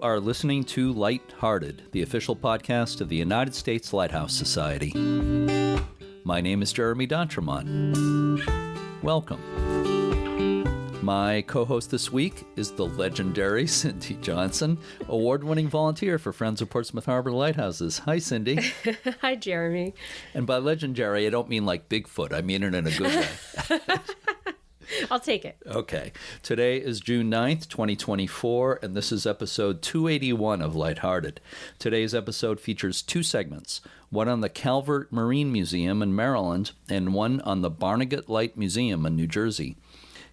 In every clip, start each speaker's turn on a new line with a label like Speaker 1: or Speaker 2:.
Speaker 1: are listening to Lighthearted, the official podcast of the United States Lighthouse Society. My name is Jeremy D'Entremont. Welcome. My co-host this week is the legendary Cindy Johnson, award-winning volunteer for Friends of Portsmouth Harbor Lighthouses. Hi, Cindy.
Speaker 2: Hi, Jeremy.
Speaker 1: And by legendary, I don't mean like Bigfoot. I mean it in a good way.
Speaker 2: I'll take it.
Speaker 1: Okay. Today is June 9th, 2024, and this is episode 281 of Lighthearted. Today's episode features two segments, one on the Calvert Marine Museum in Maryland and one on the Barnegat Light Museum in New Jersey.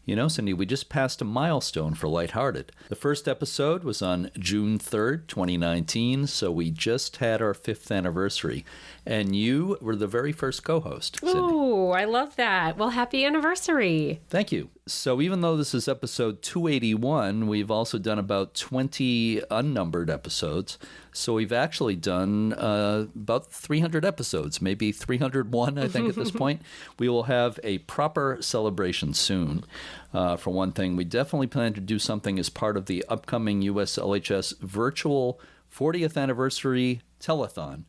Speaker 1: You know, Cindy, we just passed a milestone for Lighthearted. The first episode was on June 3rd, 2019, so we just had our 5th anniversary. And you were the very first co-host, Cindy.
Speaker 2: Ooh, I love that. Well, happy anniversary.
Speaker 1: Thank you. So even though this is episode 281, we've also done about 20 unnumbered episodes. So we've actually done about 300 episodes, maybe 301, I think, at this point. We will have a proper celebration soon. For one thing, we definitely plan to do something as part of the upcoming USLHS virtual 40th anniversary telethon.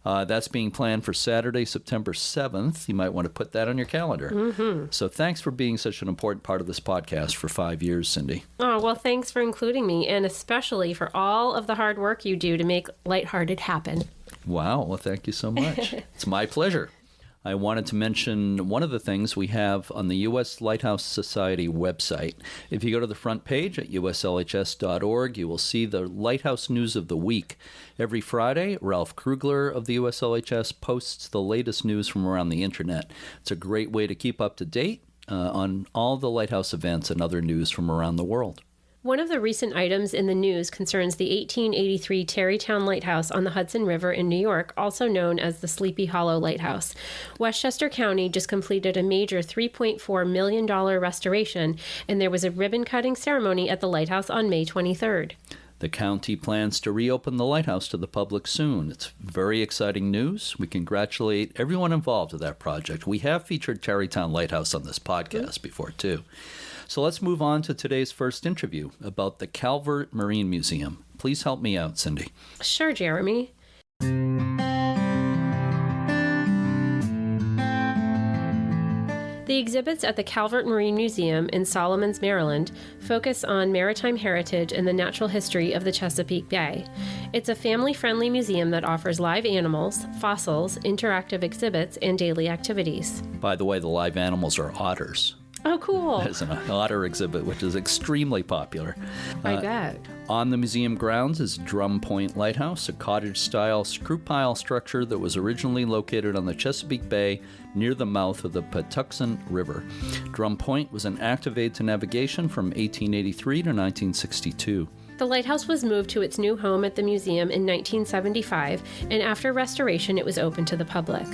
Speaker 1: That's being planned for Saturday, September 7th. You might want to put that on your calendar. Mm-hmm. So thanks for being such an important part of this podcast for 5 years, Cindy.
Speaker 2: Oh, well, thanks for including me, and especially for all of the hard work you do to make Lighthearted happen.
Speaker 1: Wow. Well, thank you so much. It's my pleasure. I wanted to mention one of the things we have on the U.S. Lighthouse Society website. If you go to the front page at uslhs.org, you will see the Lighthouse News of the Week. Every Friday, Ralph Krugler of the USLHS posts the latest news from around the internet. It's a great way to keep up to date on all the lighthouse events and other news from around the world.
Speaker 2: One of the recent items in the news concerns the 1883 Tarrytown Lighthouse on the Hudson River in New York, also known as the Sleepy Hollow Lighthouse. Westchester County just completed a major $3.4 million restoration, and there was a ribbon-cutting ceremony at the lighthouse on May 23rd.
Speaker 1: The county plans to reopen the lighthouse to the public soon. It's very exciting news. We congratulate everyone involved with that project. We have featured Tarrytown Lighthouse on this podcast before, too. So let's move on to today's first interview about the Calvert Marine Museum. Please help me out, Cindy.
Speaker 2: Sure, Jeremy. The exhibits at the Calvert Marine Museum in Solomons, Maryland, focus on maritime heritage and the natural history of the Chesapeake Bay. It's a family-friendly museum that offers live animals, fossils, interactive exhibits, and daily activities.
Speaker 1: By the way, the live animals are otters.
Speaker 2: Oh, cool.
Speaker 1: There's an otter exhibit, which is extremely popular.
Speaker 2: I bet.
Speaker 1: On the museum grounds is Drum Point Lighthouse, a cottage-style screw pile structure that was originally located on the Chesapeake Bay near the mouth of the Patuxent River. Drum Point was an active aid to navigation from 1883 to 1962.
Speaker 2: The lighthouse was moved to its new home at the museum in 1975, and after restoration it was open to the public.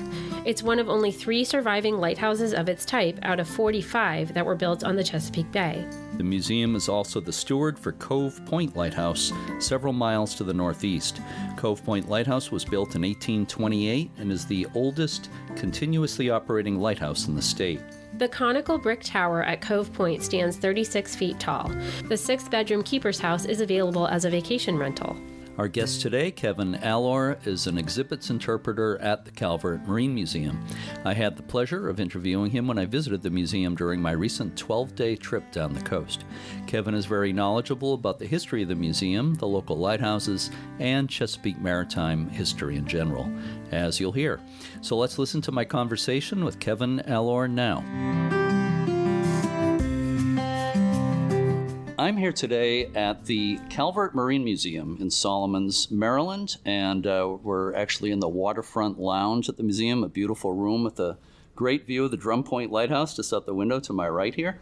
Speaker 2: It's one of only 3 surviving lighthouses of its type out of 45 that were built on the Chesapeake Bay.
Speaker 1: The museum is also the steward for Cove Point Lighthouse, several miles to the northeast. Cove Point Lighthouse was built in 1828 and is the oldest continuously operating lighthouse in the state. The
Speaker 2: conical brick tower at Cove Point stands 36 feet tall. The 6-bedroom keeper's house is available as a vacation rental.
Speaker 1: Our guest today, Kevin Allor, is an exhibits interpreter at the Calvert Marine Museum. I had the pleasure of interviewing him when I visited the museum during my recent 12-day trip down the coast. Kevin is very knowledgeable about the history of the museum, the local lighthouses, and Chesapeake maritime history in general, as you'll hear. So let's listen to my conversation with Kevin Allor now. I'm here today at the Calvert Marine Museum in Solomons, Maryland, and we're actually in the waterfront lounge at the museum, a beautiful room with a great view of the Drum Point Lighthouse just out the window to my right here.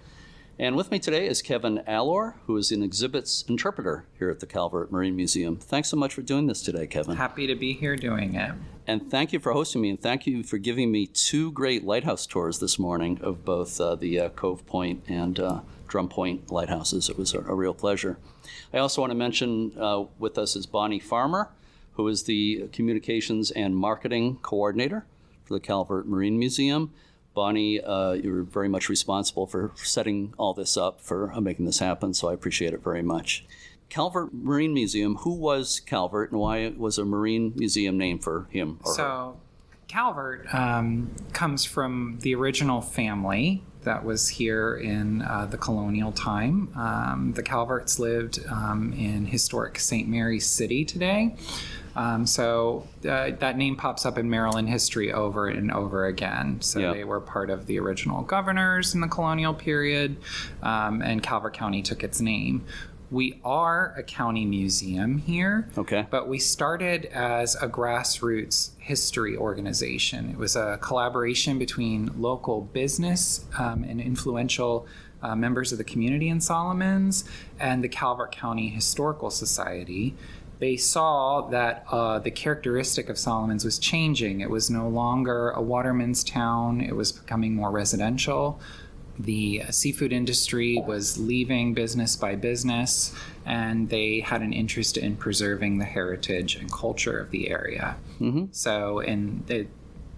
Speaker 1: And with me today is Kevin Allor, who is an exhibits interpreter here at the Calvert Marine Museum. Thanks so much for doing this today, Kevin.
Speaker 3: Happy to be here doing it.
Speaker 1: And thank you for hosting me, and thank you for giving me 2 great lighthouse tours this morning of both the Cove Point and Drum Point lighthouses. It was a real pleasure. I also want to mention with us is Bonnie Farmer, who is the communications and marketing coordinator for the Calvert Marine Museum. Bonnie, you're very much responsible for setting all this up, for making this happen, so I appreciate it very much. Calvert Marine Museum. Who was Calvert, and why was a marine museum named for him or her?
Speaker 3: So Calvert comes from the original family that was here in the colonial time. The Calverts lived in historic St. Mary's City today. So that name pops up in Maryland history over and over again. So they were part of the original governors in the colonial period, and Calvert County took its name. We are a county museum here, but we started as a grassroots history organization. It was a collaboration between local business and influential members of the community in Solomons and the Calvert County Historical Society. They saw that the characteristic of Solomons was changing. It was no longer a waterman's town. It was becoming more residential. The seafood industry was leaving business by business, and they had an interest in preserving the heritage and culture of the area. So it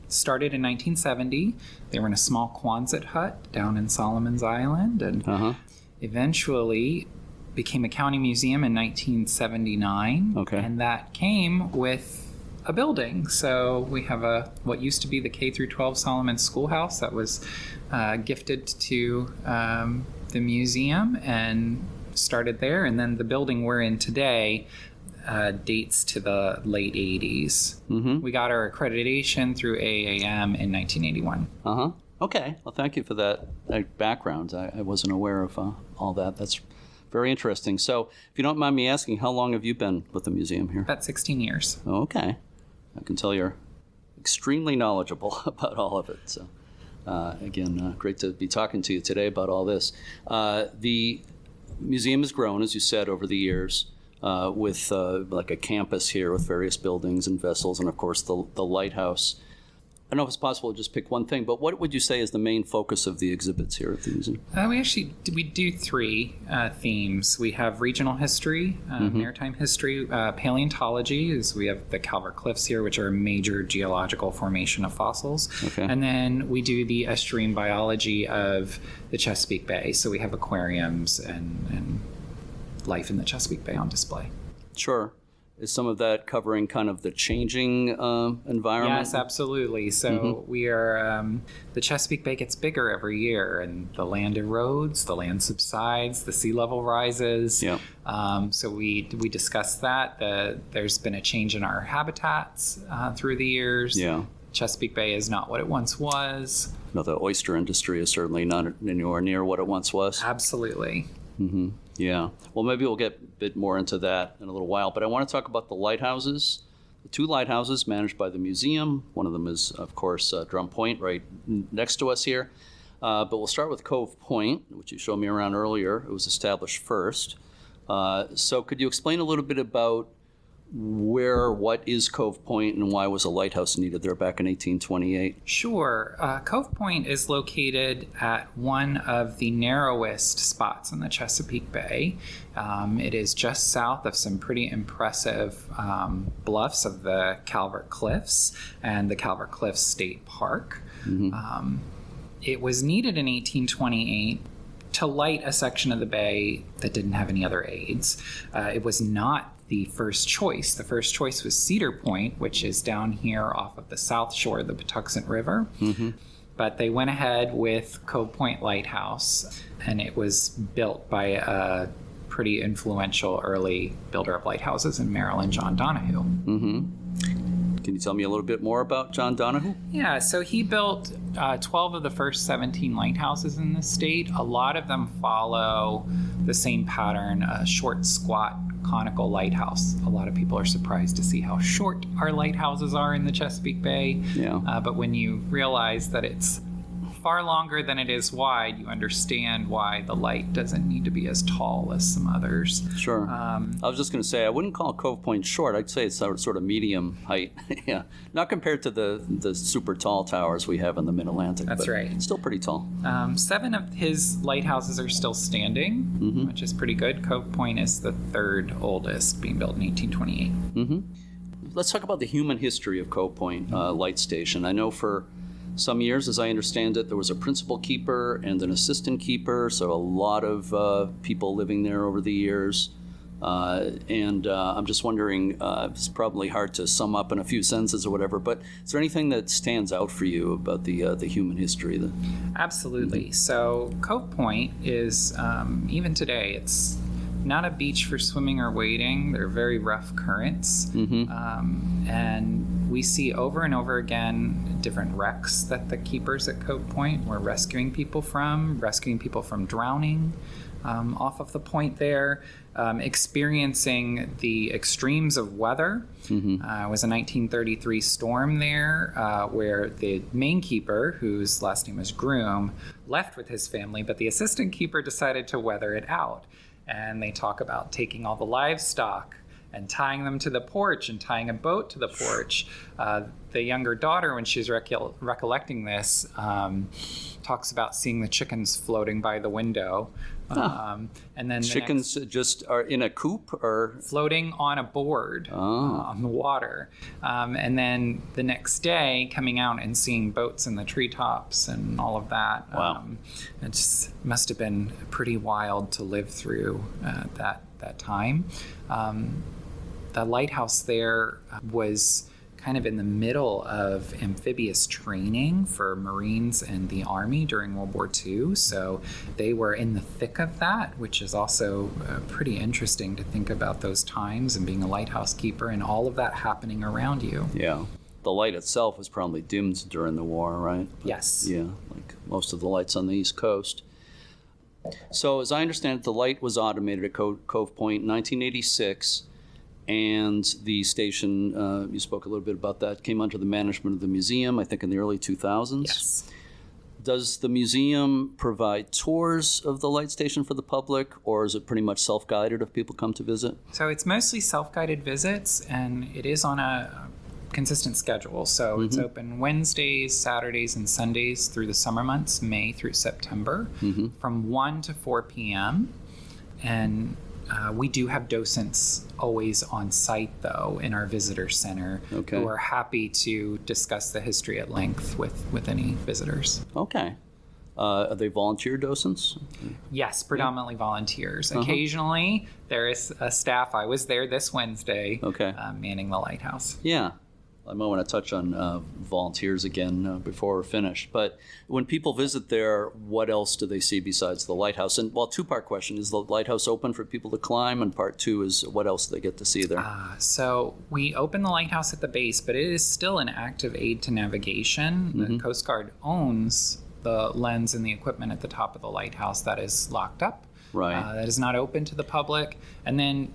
Speaker 3: started in 1970. They were in a small Quonset hut down in Solomon's Island, and eventually became a county museum in 1979. And that came with a building. So we have what used to be the K through 12 Solomon Schoolhouse that was gifted to the museum and started there. And then the building we're in today dates to the late 80s. We got our accreditation through AAM in 1981.
Speaker 1: Okay. Well, thank you for that background. I wasn't aware of all that. That's very interesting. So if you don't mind me asking, how long have you been with the museum here?
Speaker 3: About 16 years.
Speaker 1: Okay. I can tell you're extremely knowledgeable about all of it. So, again, great to be talking to you today about all this. The museum has grown, as you said, over the years with like a campus here with various buildings and vessels, and, of course, the lighthouse. I don't know if it's possible to just pick one thing, but what would you say is the main focus of the exhibits here at the museum?
Speaker 3: We do three themes. We have regional history, maritime history, paleontology, we have the Calvert Cliffs here, which are a major geological formation of fossils. And then we do the estuarine biology of the Chesapeake Bay. So we have aquariums and life in the Chesapeake Bay on display.
Speaker 1: Sure. Is some of that covering kind of the changing environment?
Speaker 3: Yes, absolutely. So we are, the Chesapeake Bay gets bigger every year, and the land erodes, the land subsides, the sea level rises. So we discussed that. There's been a change in our habitats through the years. Chesapeake Bay is not what it once was.
Speaker 1: No, the oyster industry is certainly not anywhere near what it once was.
Speaker 3: Absolutely.
Speaker 1: Yeah. Well, maybe we'll get a bit more into that in a little while. But I want to talk about the lighthouses. The two lighthouses managed by the museum. One of them is, of course, Drum Point, right next to us here. But we'll start with Cove Point, which you showed me around earlier. It was established first. So could you explain a little bit about what is Cove Point and why was a lighthouse needed there back in 1828?
Speaker 3: Sure. Cove Point is located at one of the narrowest spots in the Chesapeake Bay. It is just south of some pretty impressive bluffs of the Calvert Cliffs and the Calvert Cliffs State Park. It was needed in 1828 to light a section of the bay that didn't have any other aids. It was not the first choice. The first choice was Cedar Point, which is down here off of the south shore of the Patuxent River. But they went ahead with Cove Point Lighthouse, and it was built by a pretty influential early builder of lighthouses in Maryland, John Donahue.
Speaker 1: Can you tell me a little bit more about John Donahue?
Speaker 3: Yeah, so he built 12 of the first 17 lighthouses in the state. A lot of them follow the same pattern, a short, squat, conical lighthouse. A lot of people are surprised to see how short our lighthouses are in the Chesapeake Bay. But when you realize that it's far longer than it is wide, you understand why the light doesn't need to be as tall as some others.
Speaker 1: Sure. I was just going to say, I wouldn't call Cove Point short. I'd say it's sort of medium height. Not compared to the super tall towers we have in the Mid-Atlantic.
Speaker 3: That's right.
Speaker 1: It's still pretty tall.
Speaker 3: 7 of his lighthouses are still standing, which is pretty good. Cove Point is the third oldest, being built in 1828.
Speaker 1: Let's talk about the human history of Cove Point Light Station. I know for some years, as I understand it, there was a principal keeper and an assistant keeper, so a lot of people living there over the years. And I'm just wondering, it's probably hard to sum up in a few sentences or whatever, but is there anything that stands out for you about the human history?
Speaker 3: Absolutely. So Cove Point is, even today, it's not a beach for swimming or wading. They're very rough currents. And we see over and over again different wrecks that the keepers at Cove Point were rescuing people from drowning off of the point there, experiencing the extremes of weather. It was a 1933 storm there where the main keeper, whose last name was Groom, left with his family, but the assistant keeper decided to weather it out. And they talk about taking all the livestock and tying them to the porch and tying a boat to the porch. The younger daughter, when she's recollecting this, talks about seeing the chickens floating by the window. And then
Speaker 1: chickens just are in a coop or
Speaker 3: floating on a board on the water. And then the next day coming out and seeing boats in the treetops and all of that.
Speaker 1: Wow.
Speaker 3: It just must have been pretty wild to live through that time. The lighthouse there was kind of in the middle of amphibious training for Marines and the Army during World War II. So they were in the thick of that, which is also pretty interesting to think about those times and being a lighthouse keeper and all of that happening around you.
Speaker 1: Yeah. The light itself was probably dimmed during the war, right?
Speaker 3: Yes.
Speaker 1: Yeah, like most of the lights on the East Coast. So as I understand it, the light was automated at Cove Point in 1986. And the station, you spoke a little bit about that, came under the management of the museum, I think in the early 2000s.
Speaker 3: Yes.
Speaker 1: Does the museum provide tours of the light station for the public, or is it pretty much self-guided if people come to visit?
Speaker 3: So it's mostly self-guided visits, and it is on a consistent schedule. So it's open Wednesdays, Saturdays, and Sundays through the summer months, May through September, from 1 to 4 p.m. And we do have docents always on site, though, in our visitor center who are happy to discuss the history at length with any visitors.
Speaker 1: Okay. Are they volunteer docents?
Speaker 3: Yes, predominantly volunteers. Occasionally, there is a staff. I was there this Wednesday manning the lighthouse.
Speaker 1: Yeah. I might want to touch on volunteers again before we're finished. But when people visit there, what else do they see besides the lighthouse? And, well, two-part question. Is the lighthouse open for people to climb? And part two is what else do they get to see there?
Speaker 3: So we open the lighthouse at the base, but it is still an active aid to navigation. The Coast Guard owns the lens and the equipment at the top of the lighthouse that is locked up.
Speaker 1: Right.
Speaker 3: That is not open to the public. And then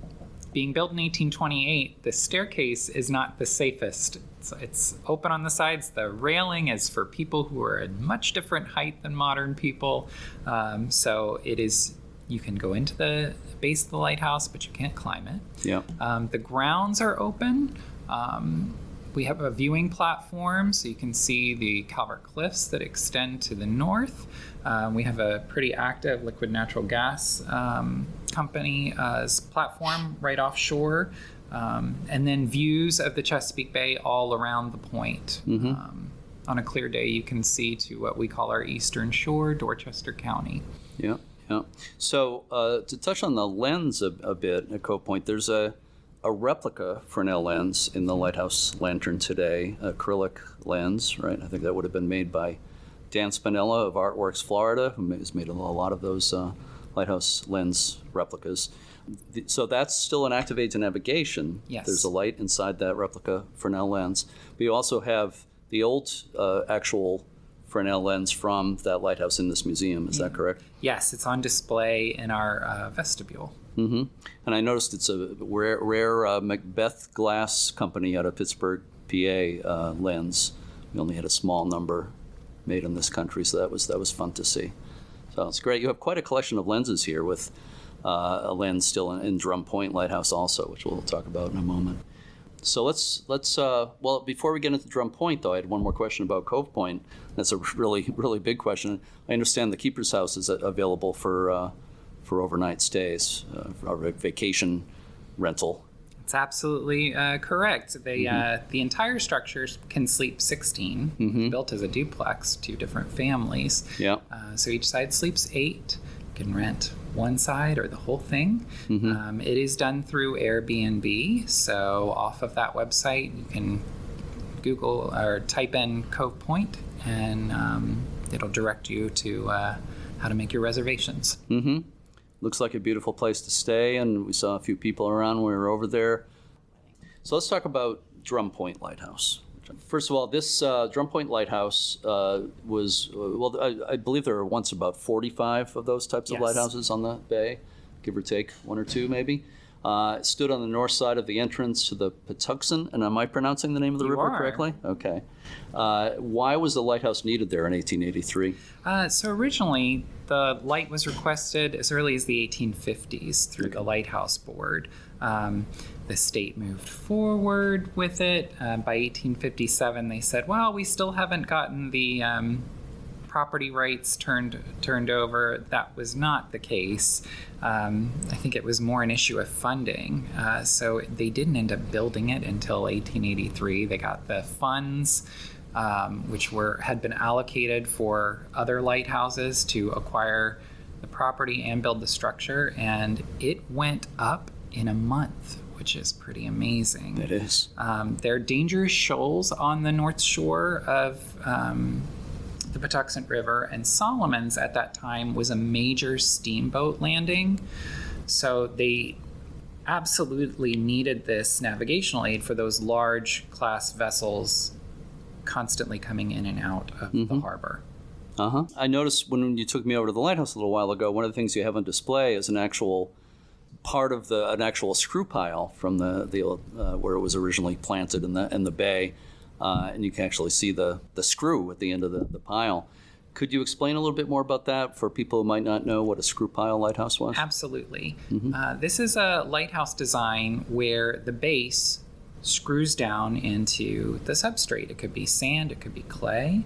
Speaker 3: being built in 1828, the staircase is not the safest. It's open on the sides. The railing is for people who are at much different height than modern people. So it is, you can go into the base of the lighthouse, but you can't climb it.
Speaker 1: Yeah.
Speaker 3: The grounds are open. We have a viewing platform, so you can see the Calvert Cliffs that extend to the north. We have a pretty active liquid natural gas company's platform right offshore. And then views of the Chesapeake Bay all around the point. On a clear day, you can see to what we call our eastern shore, Dorchester County.
Speaker 1: Yeah, yeah. So to touch on the lens a bit at Cove Point, there's a replica Fresnel lens in the lighthouse lantern today, acrylic lens, right? I think that would have been made by Dan Spinella of Artworks Florida, who has made a lot of those lighthouse lens replicas. So that's still an active aid to navigation.
Speaker 3: Yes.
Speaker 1: There's a light inside that replica Fresnel lens. But you also have the old actual Fresnel lens from that lighthouse in this museum. Is that correct?
Speaker 3: Yes, it's on display in our vestibule.
Speaker 1: And I noticed it's a rare Macbeth glass company out of Pittsburgh, PA lens. We only had a small number made in this country, so that was fun to see. So it's great. You have quite a collection of lenses here with a lens still in Drum Point Lighthouse also, which we'll talk about in a moment. So let's well, before we get into Drum Point, though, I had one more question about Cove Point. That's a really, really big question. I understand the Keeper's House is available for overnight stays, or vacation rental.
Speaker 3: It's absolutely correct. The entire structure can sleep 16, built as a duplex, 2 different families.
Speaker 1: Yeah.
Speaker 3: So each side sleeps 8. You can rent one side or the whole thing. It is done through Airbnb. So off of that website, you can Google or type in Cove Point, and it'll direct you to how to make your reservations.
Speaker 1: Looks like a beautiful place to stay, and we saw a few people around when we were over there. So let's talk about Drum Point Lighthouse. First of all, this Drum Point Lighthouse was, I believe there were once about 45 of those types of lighthouses on the bay, give or take one or two maybe. It stood on the north side of the entrance to the Patuxent, and am I pronouncing the name of the river correctly? Okay. Why was the lighthouse needed there in 1883?
Speaker 3: So originally, the light was requested as early as the 1850s through the Lighthouse Board. The state moved forward with it. By 1857, they said, well, we still haven't gotten the property rights turned over. That was not the case. I think it was more an issue of funding. So they didn't end up building it until 1883. They got the funds, which had been allocated for other lighthouses to acquire the property and build the structure, and it went up in a month, which is pretty amazing.
Speaker 1: It is.
Speaker 3: There are dangerous shoals on the north shore of the Patuxent River, and Solomon's at that time was a major steamboat landing. So they absolutely needed this navigational aid for those large class vessels constantly coming in and out of the harbor.
Speaker 1: I noticed when you took me over to the lighthouse a little while ago, one of the things you have on display is an actual part of an actual screw pile from the where it was originally planted in the bay, and you can actually see the screw at the end of the pile. Could you explain a little bit more about that for people who might not know what a screw pile lighthouse was?
Speaker 3: Absolutely. This is a lighthouse design where the base screws down into the substrate. It could be sand, it could be clay.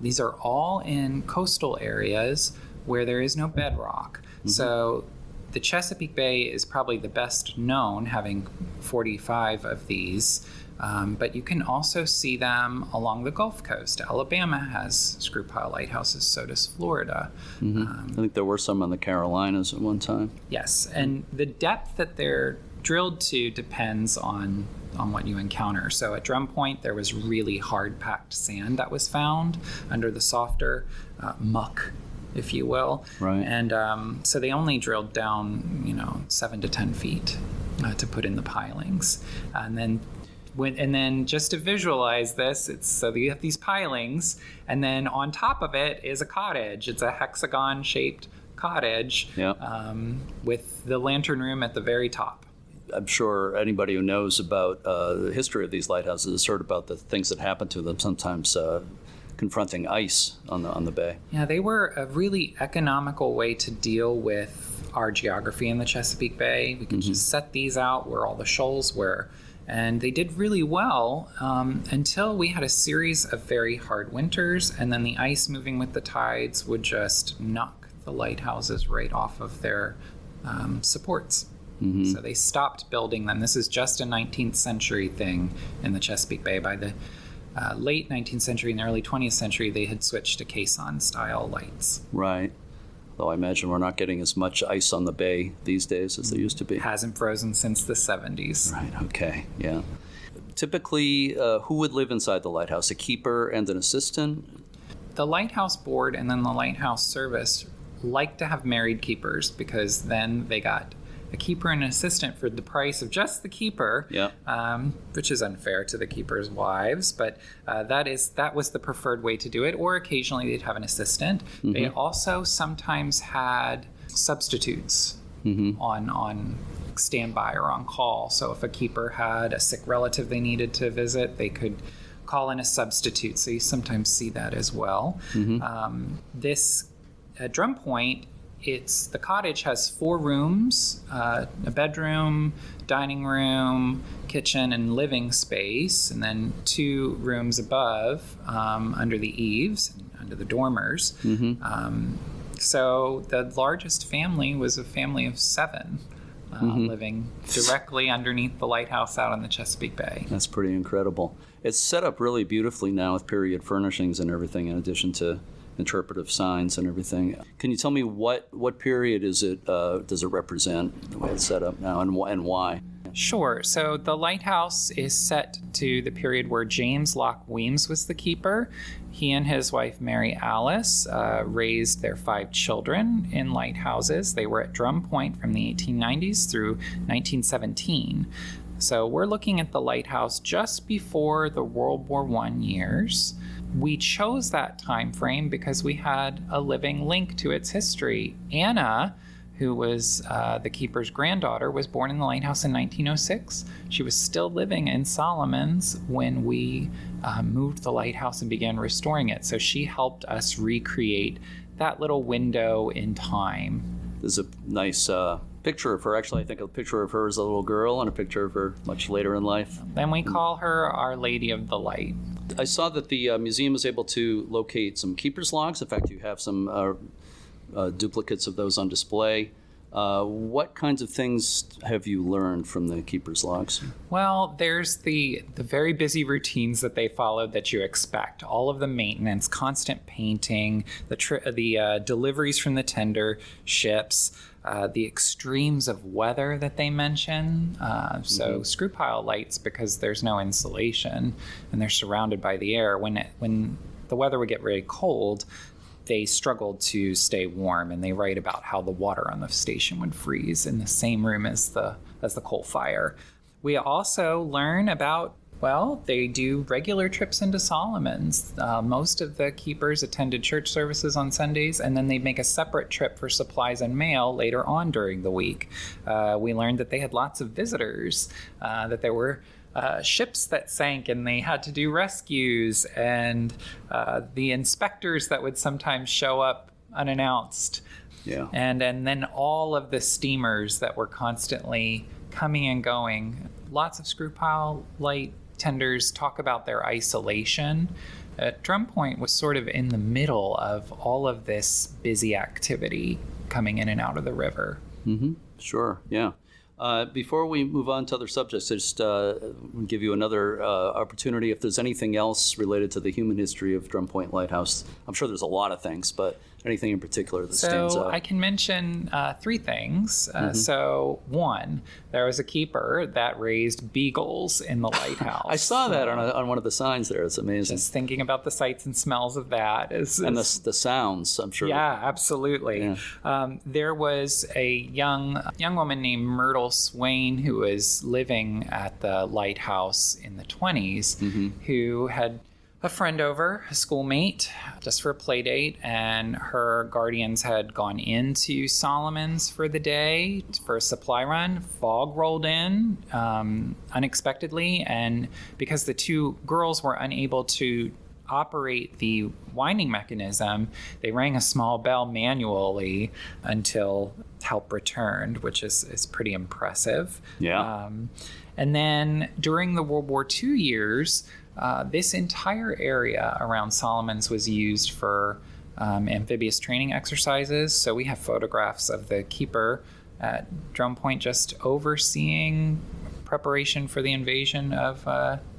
Speaker 3: These are all in coastal areas where there is no bedrock. So the Chesapeake Bay is probably the best known, having 45 of these. But you can also see them along the Gulf Coast. Alabama has screw pile lighthouses, so does Florida.
Speaker 1: I think there were some on the Carolinas at one time.
Speaker 3: Yes, and the depth that they're drilled to depends on what you encounter. So at Drum Point, there was really hard-packed sand that was found under the softer muck, if you will.
Speaker 1: Right.
Speaker 3: And so they only drilled down, 7 to 10 feet to put in the pilings. And then just to visualize this, it's so you have these pilings, and then on top of it is a cottage. It's a hexagon-shaped cottage with the lantern room at the very top.
Speaker 1: I'm sure anybody who knows about the history of these lighthouses has heard about the things that happen to them, sometimes confronting ice on the bay.
Speaker 3: Yeah, they were a really economical way to deal with our geography in the Chesapeake Bay. We could just set these out where all the shoals were. And they did really well until we had a series of very hard winters, and then the ice moving with the tides would just knock the lighthouses right off of their supports. So they stopped building them. This is just a 19th century thing in the Chesapeake Bay. By the late 19th century and early 20th century, they had switched to caisson-style lights.
Speaker 1: Right. Though I imagine we're not getting as much ice on the bay these days as there used to be.
Speaker 3: Hasn't frozen since the 70s.
Speaker 1: Right, okay, yeah. Typically, who would live inside the lighthouse? A keeper and an assistant?
Speaker 3: The Lighthouse Board and then the Lighthouse Service like to have married keepers, because then they got a keeper and an assistant for the price of just the keeper, which is unfair to the keeper's wives, but that was the preferred way to do it. Or occasionally they'd have an assistant. They also sometimes had substitutes on standby or on call. So if a keeper had a sick relative they needed to visit, they could call in a substitute. So you sometimes see that as well. This at Drum Point, the cottage has 4 rooms, a bedroom, dining room, kitchen, and living space, and then 2 rooms above under the eaves, under the dormers. So the largest family was a family of 7. living directly underneath the lighthouse out on the Chesapeake Bay.
Speaker 1: That's pretty incredible. It's set up really beautifully now with period furnishings and everything, in addition to interpretive signs and everything. Can you tell me what period does it represent, the way it's set up now, and why?
Speaker 3: Sure. So the lighthouse is set to the period where James Locke Weems was the keeper. He and his wife, Mary Alice, raised their 5 children in lighthouses. They were at Drum Point from the 1890s through 1917. So we're looking at the lighthouse just before the World War I years. We chose that time frame because we had a living link to its history. Anna, who was the keeper's granddaughter, was born in the lighthouse in 1906. She was still living in Solomon's when we moved the lighthouse and began restoring it. So she helped us recreate that little window in time.
Speaker 1: There's a nice picture of her. Actually, I think a picture of her as a little girl and a picture of her much later in life.
Speaker 3: Then we call her Our Lady of the Light.
Speaker 1: I saw that the museum was able to locate some keeper's logs. In fact, you have some duplicates of those on display. What kinds of things have you learned from the keeper's logs?
Speaker 3: Well, there's the very busy routines that they followed that you expect. All of the maintenance, constant painting, the deliveries from the tender ships, the extremes of weather that they mention. So screw pile lights, because there's no insulation and they're surrounded by the air. When the weather would get very cold, they struggled to stay warm, and they write about how the water on the station would freeze in the same room as the coal fire. We also learn about, well, they do regular trips into Solomon's. Most of the keepers attended church services on Sundays, and then they'd make a separate trip for supplies and mail later on during the week. We learned that they had lots of visitors, that there were ships that sank and they had to do rescues, and the inspectors that would sometimes show up unannounced.
Speaker 1: Yeah.
Speaker 3: And then all of the steamers that were constantly coming and going. Lots of screw pile light tenders talk about their isolation. Drum Point was sort of in the middle of all of this busy activity coming in and out of the river.
Speaker 1: Mm-hmm. Sure, yeah. Before we move on to other subjects, I just give you another opportunity. If there's anything else related to the human history of Drum Point Lighthouse, I'm sure there's a lot of things, but anything in particular that stands out?
Speaker 3: So I can mention 3 things. So 1, there was a keeper that raised beagles in the lighthouse.
Speaker 1: I saw that on one of the signs there. It's amazing.
Speaker 3: Just thinking about the sights and smells of that.
Speaker 1: And the sounds, I'm sure.
Speaker 3: Yeah, absolutely. Yeah. There was a young woman named Myrtle Swain who was living at the lighthouse in the 20s, who had a friend over, a schoolmate, just for a play date, and her guardians had gone into Solomon's for the day for a supply run. Fog rolled in unexpectedly, and because the 2 girls were unable to operate the winding mechanism, they rang a small bell manually until help returned, which is pretty impressive.
Speaker 1: Yeah.
Speaker 3: And then during the World War II years, this entire area around Solomon's was used for amphibious training exercises. So we have photographs of the keeper at Drum Point just overseeing preparation for the invasion of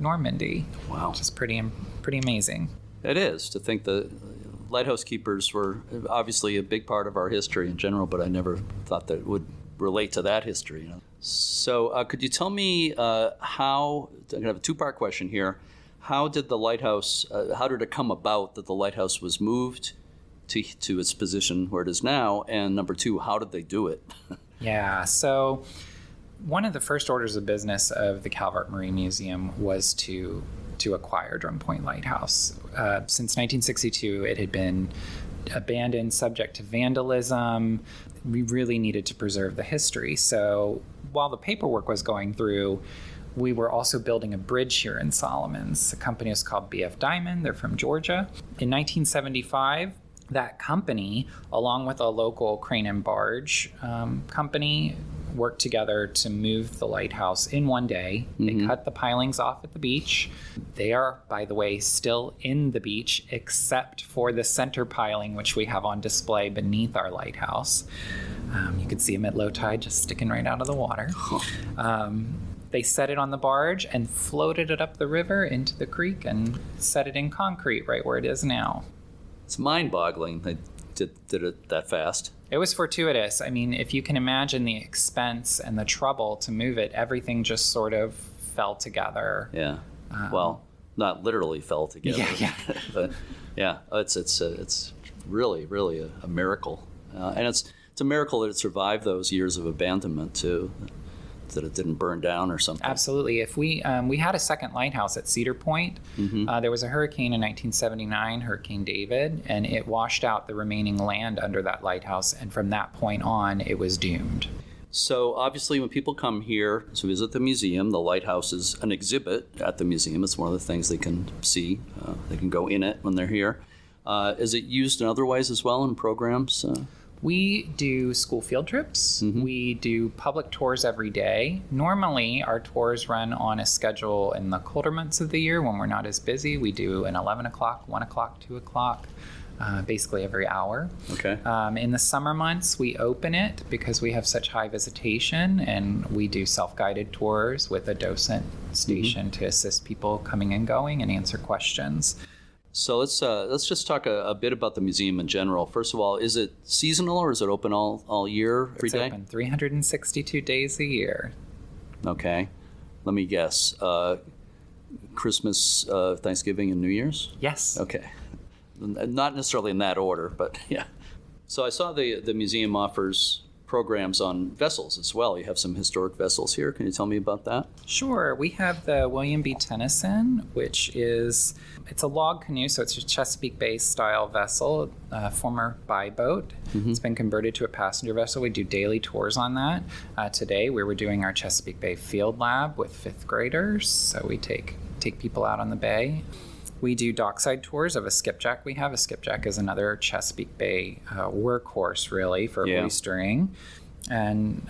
Speaker 3: Normandy.
Speaker 1: Wow.
Speaker 3: Which is pretty amazing. It
Speaker 1: is, to think the lighthouse keepers were obviously a big part of our history in general, but I never thought that it would relate to that history. You know? So could you tell me how, I'm going to have a 2-part question here. How did the lighthouse, how did it come about that the lighthouse was moved to its position where it is now? And number 2, how did they do it?
Speaker 3: Yeah, so one of the first orders of business of the Calvert Marine Museum was to acquire Drum Point Lighthouse. Since 1962, it had been abandoned, subject to vandalism. We really needed to preserve the history. So while the paperwork was going through, we were also building a bridge here in Solomon's. The company was called BF Diamond. They're from Georgia. In 1975, that company, along with a local crane and barge company, worked together to move the lighthouse in one day. They cut the pilings off at the beach. They are, by the way, still in the beach, except for the center piling, which we have on display beneath our lighthouse. You can see them at low tide just sticking right out of the water. They set it on the barge and floated it up the river into the creek and set it in concrete right where it is now.
Speaker 1: It's mind-boggling they did it that fast.
Speaker 3: It was fortuitous. I mean, if you can imagine the expense and the trouble to move it, everything just sort of fell together.
Speaker 1: Yeah. Well, not literally fell together.
Speaker 3: Yeah.
Speaker 1: But yeah, it's really, really a miracle. And it's a miracle that it survived those years of abandonment too, that it didn't burn down or something.
Speaker 3: Absolutely. If we had a second lighthouse at Cedar Point. There was a hurricane in 1979, Hurricane David, and it washed out the remaining land under that lighthouse. And from that point on, it was doomed.
Speaker 1: So obviously when people come here to visit the museum, the lighthouse is an exhibit at the museum. It's one of the things they can see. They can go in it when they're here. Is it used in other ways as well in programs?
Speaker 3: We do school field trips. We do public tours every day. Normally, our tours run on a schedule in the colder months of the year when we're not as busy. We do an 11 o'clock, 1 o'clock, 2 o'clock, basically every hour.
Speaker 1: Okay.
Speaker 3: In the summer months, we open it because we have such high visitation, and we do self-guided tours with a docent stationed to assist people coming and going and answer questions.
Speaker 1: So let's just talk a bit about the museum in general. First of all, is it seasonal or is it open all year, every day?
Speaker 3: It's open 362 days a year.
Speaker 1: Okay. Let me guess. Christmas, Thanksgiving, and New Year's?
Speaker 3: Yes.
Speaker 1: Okay. Not necessarily in that order, but yeah. So I saw the museum offers programs on vessels as well. You have some historic vessels here. Can you tell me about that?
Speaker 3: Sure. We have the William B. Tennyson, which it's a log canoe, so it's a Chesapeake Bay style vessel, former buy boat. It's been converted to a passenger vessel. We do daily tours on that. Today we were doing our Chesapeake Bay field lab with 5th graders, so we take people out on the bay. We do dockside tours of a skipjack we have. A skipjack is another Chesapeake Bay workhorse, really, for oystering. And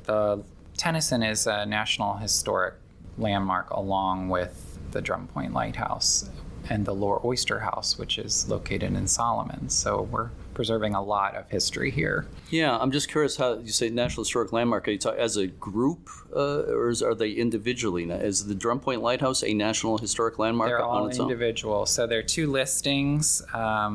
Speaker 3: the Tennyson is a National Historic Landmark along with the Drum Point Lighthouse and the Allor Oyster House, which is located in Solomon. So we're preserving a lot of history here.
Speaker 1: Yeah, I'm just curious how you say National Historic Landmark. Are you talking as a group, or are they individually? Is the Drum Point Lighthouse a National Historic Landmark
Speaker 3: They're
Speaker 1: on
Speaker 3: all
Speaker 1: its own?
Speaker 3: individual. So there are 2 listings.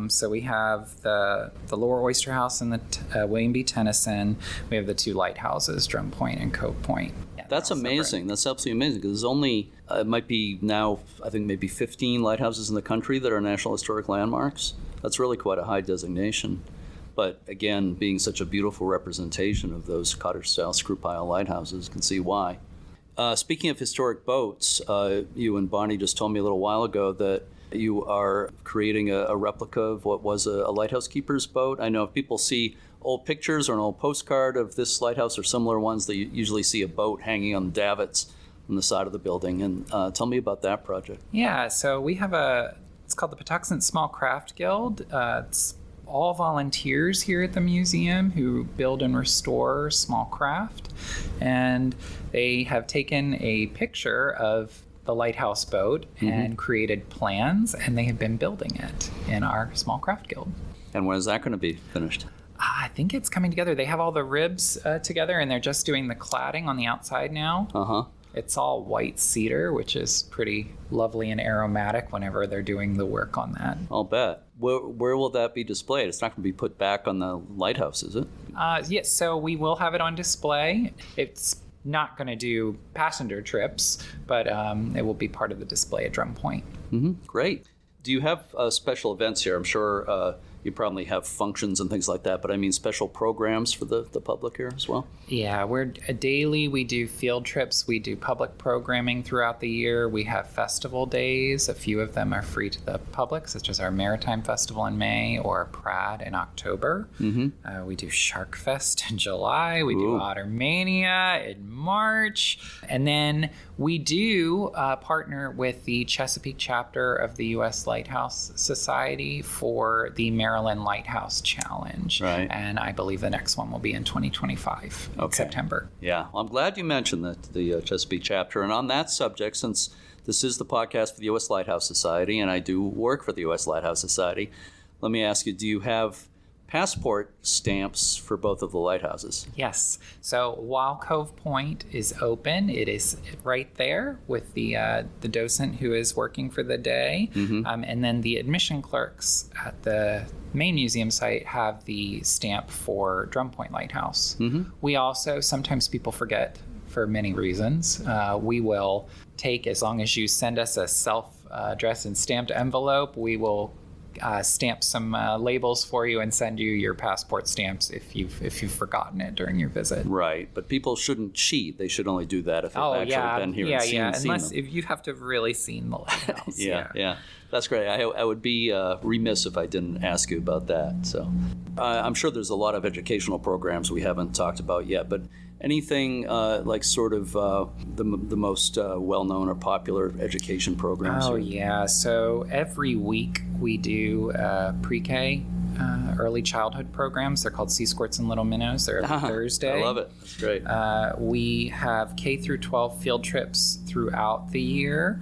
Speaker 3: So we have the Allor Oyster House and the William B. Tennyson. We have the 2 lighthouses, Drum Point and Cove Point. Yeah,
Speaker 1: That's amazing. That's absolutely amazing because there's only, it might be now, I think maybe 15 lighthouses in the country that are National Historic Landmarks. That's really quite a high designation. But again, being such a beautiful representation of those cottage-style screw-pile lighthouses, you can see why. Speaking of historic boats, you and Bonnie just told me a little while ago that you are creating a replica of what was a lighthouse keeper's boat. I know if people see old pictures or an old postcard of this lighthouse or similar ones, they usually see a boat hanging on davits on the side of the building. And tell me about that project.
Speaker 3: Yeah, so we have it's called the Patuxent Small Craft Guild. It's all volunteers here at the museum who build and restore small craft. And they have taken a picture of the lighthouse boat and created plans, and they have been building it in our Small Craft Guild.
Speaker 1: And when is that going to be finished?
Speaker 3: I think it's coming together. They have all the ribs together, and they're just doing the cladding on the outside now.
Speaker 1: Uh-huh.
Speaker 3: It's all white cedar, which is pretty lovely and aromatic whenever they're doing the work on that.
Speaker 1: I'll bet. Where will that be displayed? It's not going to be put back on the lighthouse, is it?
Speaker 3: Yes, so we will have it on display. It's not going to do passenger trips, but it will be part of the display at Drum Point.
Speaker 1: Great. Do you have special events here? I'm sure you probably have functions and things like that, but I mean special programs for the public here as well?
Speaker 3: Yeah, we're daily. We do field trips. We do public programming throughout the year. We have festival days. A few of them are free to the public, such as our Maritime Festival in May or Prad in October. We do Shark Fest in July. We do Otter Mania in March. And then we do partner with the Chesapeake chapter of the U.S. Lighthouse Society for the Maritime Maryland Lighthouse Challenge.
Speaker 1: Right.
Speaker 3: And I believe the next one will be in 2025 in September.
Speaker 1: Yeah, well, I'm glad you mentioned the Chesapeake chapter. And on that subject, since this is the podcast for the U.S. Lighthouse Society, and I do work for the U.S. Lighthouse Society, let me ask you, do you have passport stamps for both of the lighthouses?
Speaker 3: Yes. So while Cove Point is open, it is right there with the docent who is working for the day. And then the admission clerks at the main museum site have the stamp for Drum Point Lighthouse. We also, sometimes people forget for many reasons, we will take, as long as you send us a self-addressed and stamped envelope, we will stamp some labels for you and send you your passport stamps if you've forgotten it during your visit.
Speaker 1: Right, but people shouldn't cheat. They should only do that if they've actually been here and seen
Speaker 3: Unless
Speaker 1: them.
Speaker 3: if you have to have really seen the lighthouse.
Speaker 1: Yeah. That's great. I would be remiss if I didn't ask you about that. So I'm sure there's a lot of educational programs we haven't talked about yet, but anything like sort of the most well-known or popular education programs?
Speaker 3: Oh, yeah. So every week we do pre-K early childhood programs. They're called Sea Squirts and Little Minnows. They're every Thursday.
Speaker 1: I love it. That's great.
Speaker 3: We have K through 12 field trips throughout the year.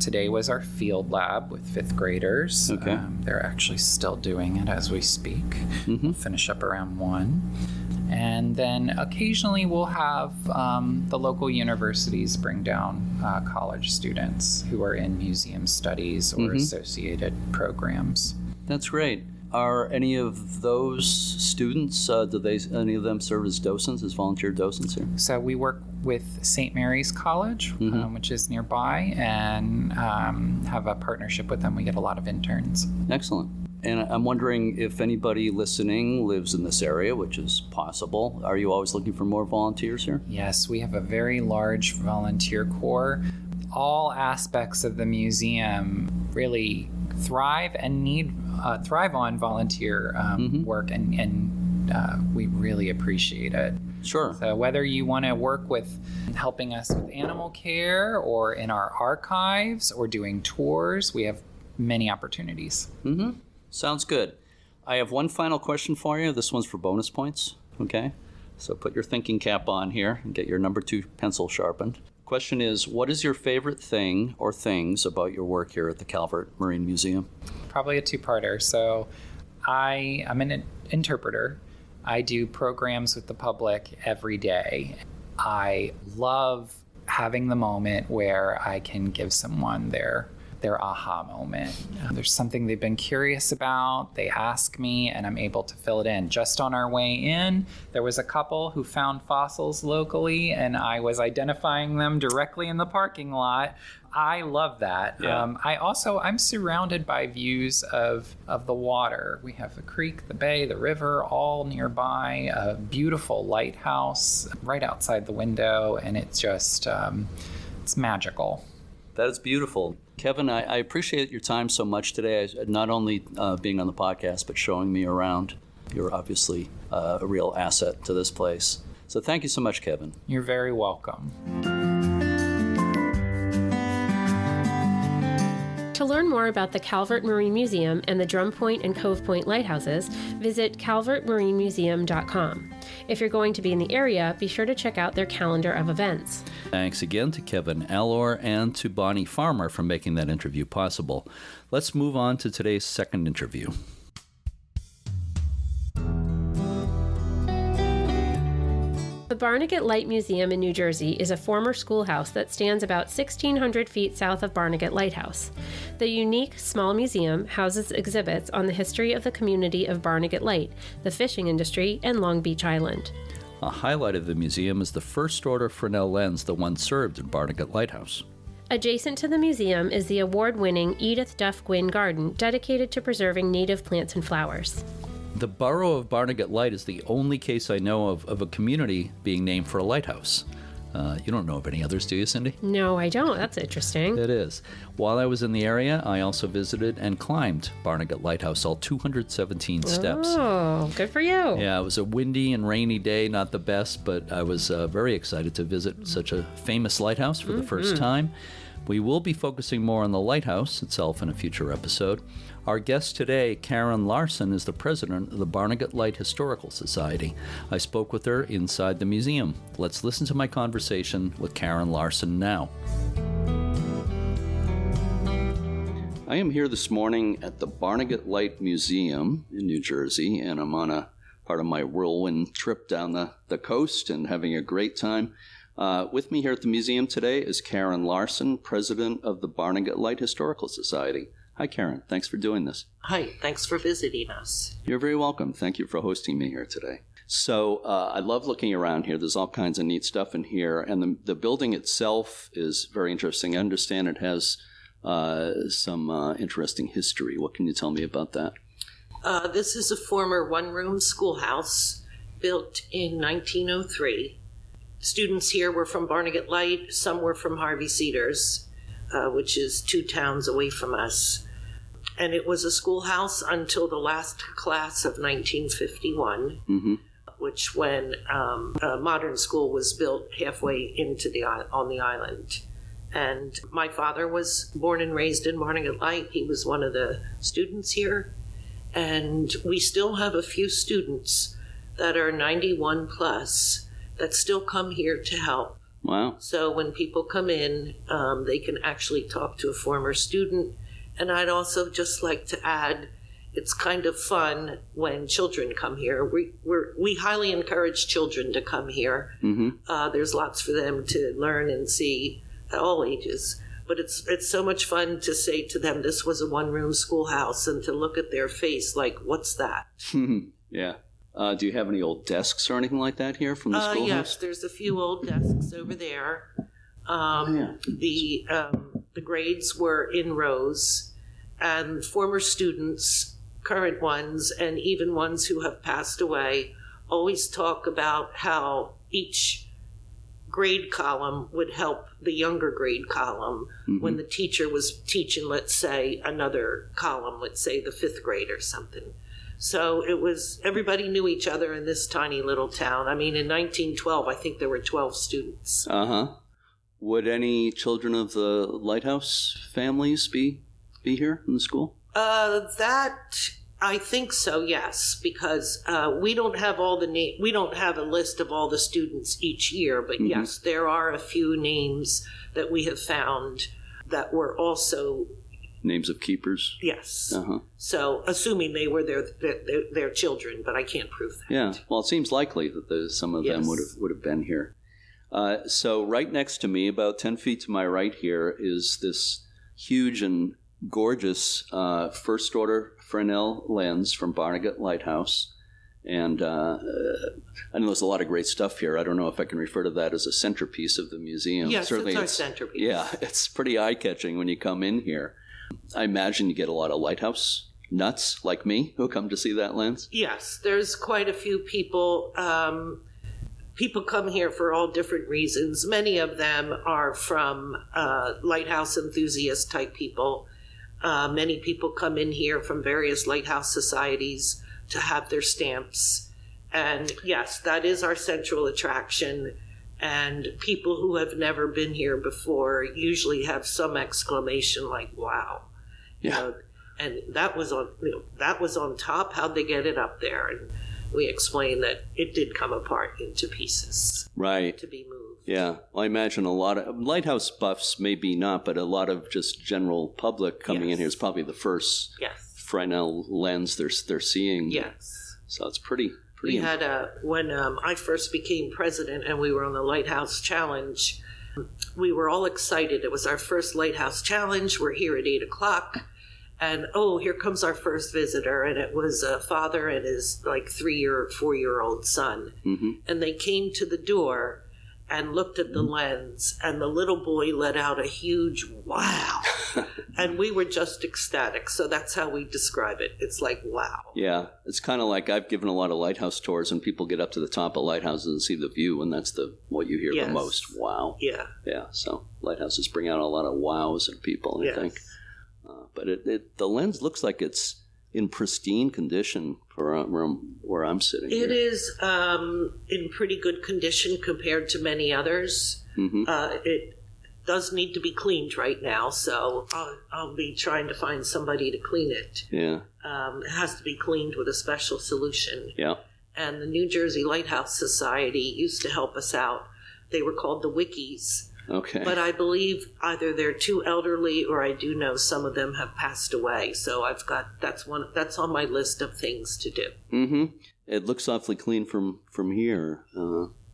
Speaker 3: Today was our field lab with fifth graders.
Speaker 1: Okay.
Speaker 3: They're actually still doing it as we speak. We'll finish up around 1. And then occasionally we'll have the local universities bring down college students who are in museum studies or associated programs.
Speaker 1: That's great. Are any of those students, any of them serve as docents, as volunteer docents here?
Speaker 3: So we work with St. Mary's College, which is nearby, and have a partnership with them. We get a lot of interns.
Speaker 1: Excellent. And I'm wondering if anybody listening lives in this area, which is possible. Are you always looking for more volunteers here?
Speaker 3: Yes, we have a very large volunteer corps. All aspects of the museum really thrive on volunteer work, and we really appreciate it.
Speaker 1: Sure.
Speaker 3: So whether you want to work with helping us with animal care or in our archives or doing tours, we have many opportunities.
Speaker 1: Sounds good. I have one final question for you. This one's for bonus points, okay? So put your thinking cap on here and get your number 2 pencil sharpened. Question is, what is your favorite thing or things about your work here at the Calvert Marine Museum?
Speaker 3: Probably a two-parter. So I'm an interpreter. I do programs with the public every day. I love having the moment where I can give someone their aha moment. There's something they've been curious about, they ask me, and I'm able to fill it in. Just on our way in, there was a couple who found fossils locally, and I was identifying them directly in the parking lot. I love that.
Speaker 1: Yeah.
Speaker 3: I'm surrounded by views of the water. We have the creek, the bay, the river, all nearby, a beautiful lighthouse right outside the window, and it's just, it's magical.
Speaker 1: That is beautiful. Kevin, I appreciate your time so much today, not only being on the podcast, but showing me around. You're obviously a real asset to this place. So thank you so much, Kevin.
Speaker 3: You're very welcome.
Speaker 2: To learn more about the Calvert Marine Museum and the Drum Point and Cove Point Lighthouses, visit calvertmarinemuseum.com. If you're going to be in the area, be sure to check out their calendar of events.
Speaker 1: Thanks again to Kevin Allor and to Bonnie Farmer for making that interview possible. Let's move on to today's second interview.
Speaker 2: The Barnegat Light Museum in New Jersey is a former schoolhouse that stands about 1,600 feet south of Barnegat Lighthouse. The unique, small museum houses exhibits on the history of the community of Barnegat Light, the fishing industry, and Long Beach Island.
Speaker 1: A highlight of the museum is the first order Fresnel lens that once served in Barnegat Lighthouse.
Speaker 2: Adjacent to the museum is the award-winning Edith Duff Gwynn Garden, dedicated to preserving native plants and flowers.
Speaker 1: The borough of Barnegat Light is the only case I know of a community being named for a lighthouse. You don't know of any others, do you, Cindy?
Speaker 2: No, I don't. That's interesting.
Speaker 1: It is. While I was in the area, I also visited and climbed Barnegat Lighthouse, all 217 steps.
Speaker 2: Oh, good for you.
Speaker 1: Yeah, it was a windy and rainy day, not the best, but I was very excited to visit such a famous lighthouse for the first time. We will be focusing more on the lighthouse itself in a future episode. Our guest today, Karen Larson, is the president of the Barnegat Light Historical Society. I spoke with her inside the museum. Let's listen to my conversation with Karen Larson now. I am here this morning at the Barnegat Light Museum in New Jersey, and I'm on a part of my whirlwind trip down the coast and having a great time. With me here at the museum today is Karen Larson, president of the Barnegat Light Historical Society. Hi, Karen. Thanks for doing this.
Speaker 4: Hi. Thanks for visiting us.
Speaker 1: You're very welcome. Thank you for hosting me here today. So I love looking around here. There's all kinds of neat stuff in here, and the building itself is very interesting. I understand it has some interesting history. What can you tell me about that?
Speaker 4: This is a former one-room schoolhouse built in 1903. Students here were from Barnegat Light. Some were from Harvey Cedars, which is 2 towns away from us. And it was a schoolhouse until the last class of 1951, which when a modern school was built halfway on the island. And my father was born and raised in Barnegat Light. He was one of the students here. And we still have a few students that are 91 plus that still come here to help.
Speaker 1: Wow.
Speaker 4: So when people come in, they can actually talk to a former student. And I'd also just like to add, it's kind of fun when children come here. We highly encourage children to come here. There's lots for them to learn and see at all ages. But it's so much fun to say to them, this was a one-room schoolhouse, and to look at their face like, what's that?
Speaker 1: Yeah. Do you have any old desks or anything like that here from the schoolhouse?
Speaker 4: Yes, there's a few old desks over there. The grades were in rows, and former students, current ones, and even ones who have passed away, always talk about how each grade column would help the younger grade column when the teacher was teaching, let's say, another column, let's say the 5th grade or something. So it was, everybody knew each other in this tiny little town. I mean, in 1912, I think there were 12 students.
Speaker 1: Would any children of the lighthouse families be here in the school?
Speaker 4: I think so, yes, because we don't have we don't have a list of all the students each year, but yes, there are a few names that we have found that were also
Speaker 1: names of keepers.
Speaker 4: Yes. So, assuming they were their children, but I can't prove that.
Speaker 1: Yeah. Well, it seems likely that some of them would have been here. So, right next to me, about 10 feet to my right here, is this huge and gorgeous first order Fresnel lens from Barnegat Lighthouse. And I know there's a lot of great stuff here. I don't know if I can refer to that as a centerpiece of the museum.
Speaker 4: Yes,
Speaker 1: certainly
Speaker 4: it's our centerpiece.
Speaker 1: Yeah, it's pretty eye-catching when you come in here. I imagine you get a lot of lighthouse nuts like me who come to see that lens.
Speaker 4: Yes, there's quite a few people. People come here for all different reasons. Many of them are from lighthouse enthusiast type people. Many people come in here from various lighthouse societies to have their stamps. And yes, that is our central attraction. And people who have never been here before usually have some exclamation like, wow.
Speaker 1: Yeah.
Speaker 4: You know, and that was on top. How'd they get it up there? And we explained that it did come apart into pieces.
Speaker 1: Right.
Speaker 4: To be moved.
Speaker 1: Yeah. Well, I imagine a lot of lighthouse buffs, maybe not, but a lot of just general public coming in here is probably the first Fresnel lens they're seeing.
Speaker 4: Yes.
Speaker 1: So it's pretty.
Speaker 4: We had when I first became president and we were on the Lighthouse Challenge, we were all excited. It was our first Lighthouse Challenge. We're here at 8:00. And, here comes our first visitor. And it was a father and his 3 or 4-year-old son. And they came to the door and looked at the lens. And the little boy let out a huge wow. And we were just ecstatic. So that's how we describe it. It's like, wow.
Speaker 1: Yeah. It's kind of like I've given a lot of lighthouse tours and people get up to the top of lighthouses and see the view. And that's what you hear the most. Wow.
Speaker 4: Yeah.
Speaker 1: Yeah. So lighthouses bring out a lot of wows in people, I think. But the lens looks like it's in pristine condition for where I'm sitting.
Speaker 4: It is in pretty good condition compared to many others. does need to be cleaned right now, so I'll be trying to find somebody to clean it.
Speaker 5: Yeah.
Speaker 4: It has to be cleaned with a special solution.
Speaker 5: Yeah.
Speaker 4: And the New Jersey Lighthouse Society used to help us out. They were called the Wickies.
Speaker 5: Okay.
Speaker 4: But I believe either they're too elderly, or I do know some of them have passed away. So that's on my list of things to do.
Speaker 5: Mm-hmm. It looks awfully clean from here,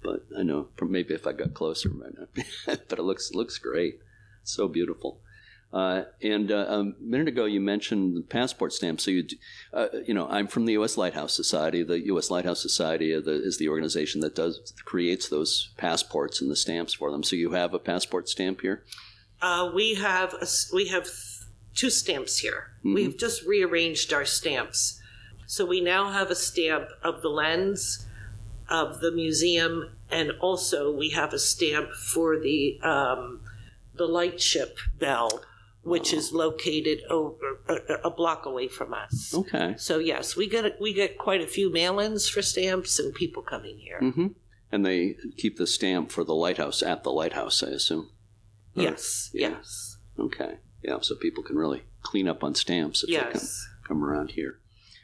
Speaker 5: but I know maybe if I got closer, might not be. But it looks great. So beautiful. And a minute ago, you mentioned the passport stamp. So I'm from the U.S. Lighthouse Society. The U.S. Lighthouse Society is the organization that creates those passports and the stamps for them. So you have a passport stamp here?
Speaker 4: We have 2 stamps here.
Speaker 5: Mm-hmm.
Speaker 4: We've just rearranged our stamps. So we now have a stamp of the lens of the museum, and also we have a stamp for the lightship bell, which is located over a block away from us.
Speaker 5: Okay.
Speaker 4: So yes, we get quite a few mail-ins for stamps and people coming here.
Speaker 5: Mm-hmm. And they keep the stamp for the lighthouse at the lighthouse, I assume.
Speaker 4: Yes.
Speaker 5: Yeah.
Speaker 4: Yes.
Speaker 5: Okay. Yeah. So people can really clean up on stamps if they come around here.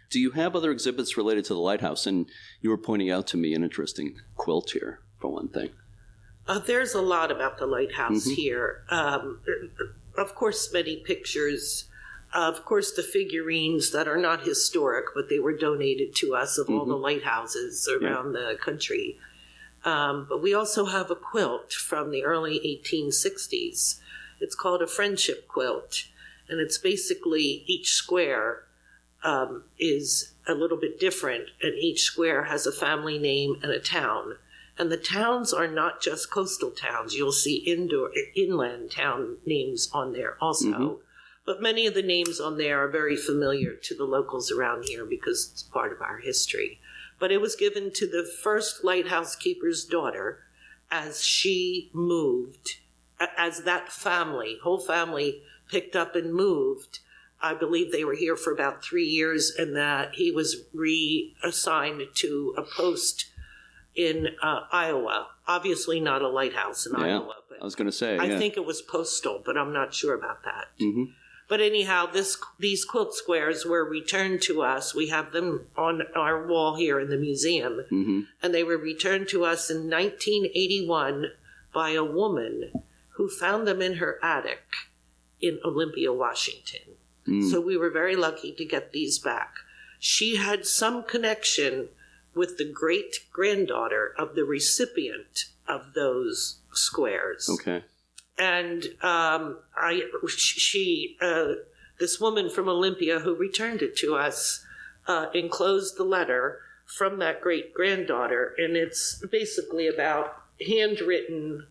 Speaker 5: Do you have other exhibits related to the lighthouse? And you were pointing out to me an interesting quilt here, for one thing.
Speaker 4: There's a lot about the lighthouse
Speaker 5: Mm-hmm.
Speaker 4: here. Of course, many pictures. Of course, the figurines that are not historic, but they were donated to us of all the lighthouses around the country. But we also have a quilt from the early 1860s. It's called a friendship quilt, and it's basically each square is a little bit different, and each square has a family name and a town. And the towns are not just coastal towns. You'll see inland town names on there also. Mm-hmm. But many of the names on there are very familiar to the locals around here because it's part of our history. But it was given to the first lighthouse keeper's daughter as she moved, as that whole family picked up and moved. I believe they were here for about 3 years, and that he was reassigned to a post in Iowa. Obviously not a lighthouse in Iowa. But
Speaker 5: I was going to say,
Speaker 4: I think it was postal, but I'm not sure about that.
Speaker 5: Mm-hmm.
Speaker 4: But anyhow, these quilt squares were returned to us. We have them on our wall here in the museum.
Speaker 5: Mm-hmm. And
Speaker 4: they were returned to us in 1981 by a woman who found them in her attic in Olympia, Washington. Mm. So we were very lucky to get these back. She had some connection with the great-granddaughter of the recipient of those squares.
Speaker 5: Okay.
Speaker 4: And this woman from Olympia who returned it to us enclosed the letter from that great-granddaughter, and it's basically about handwritten,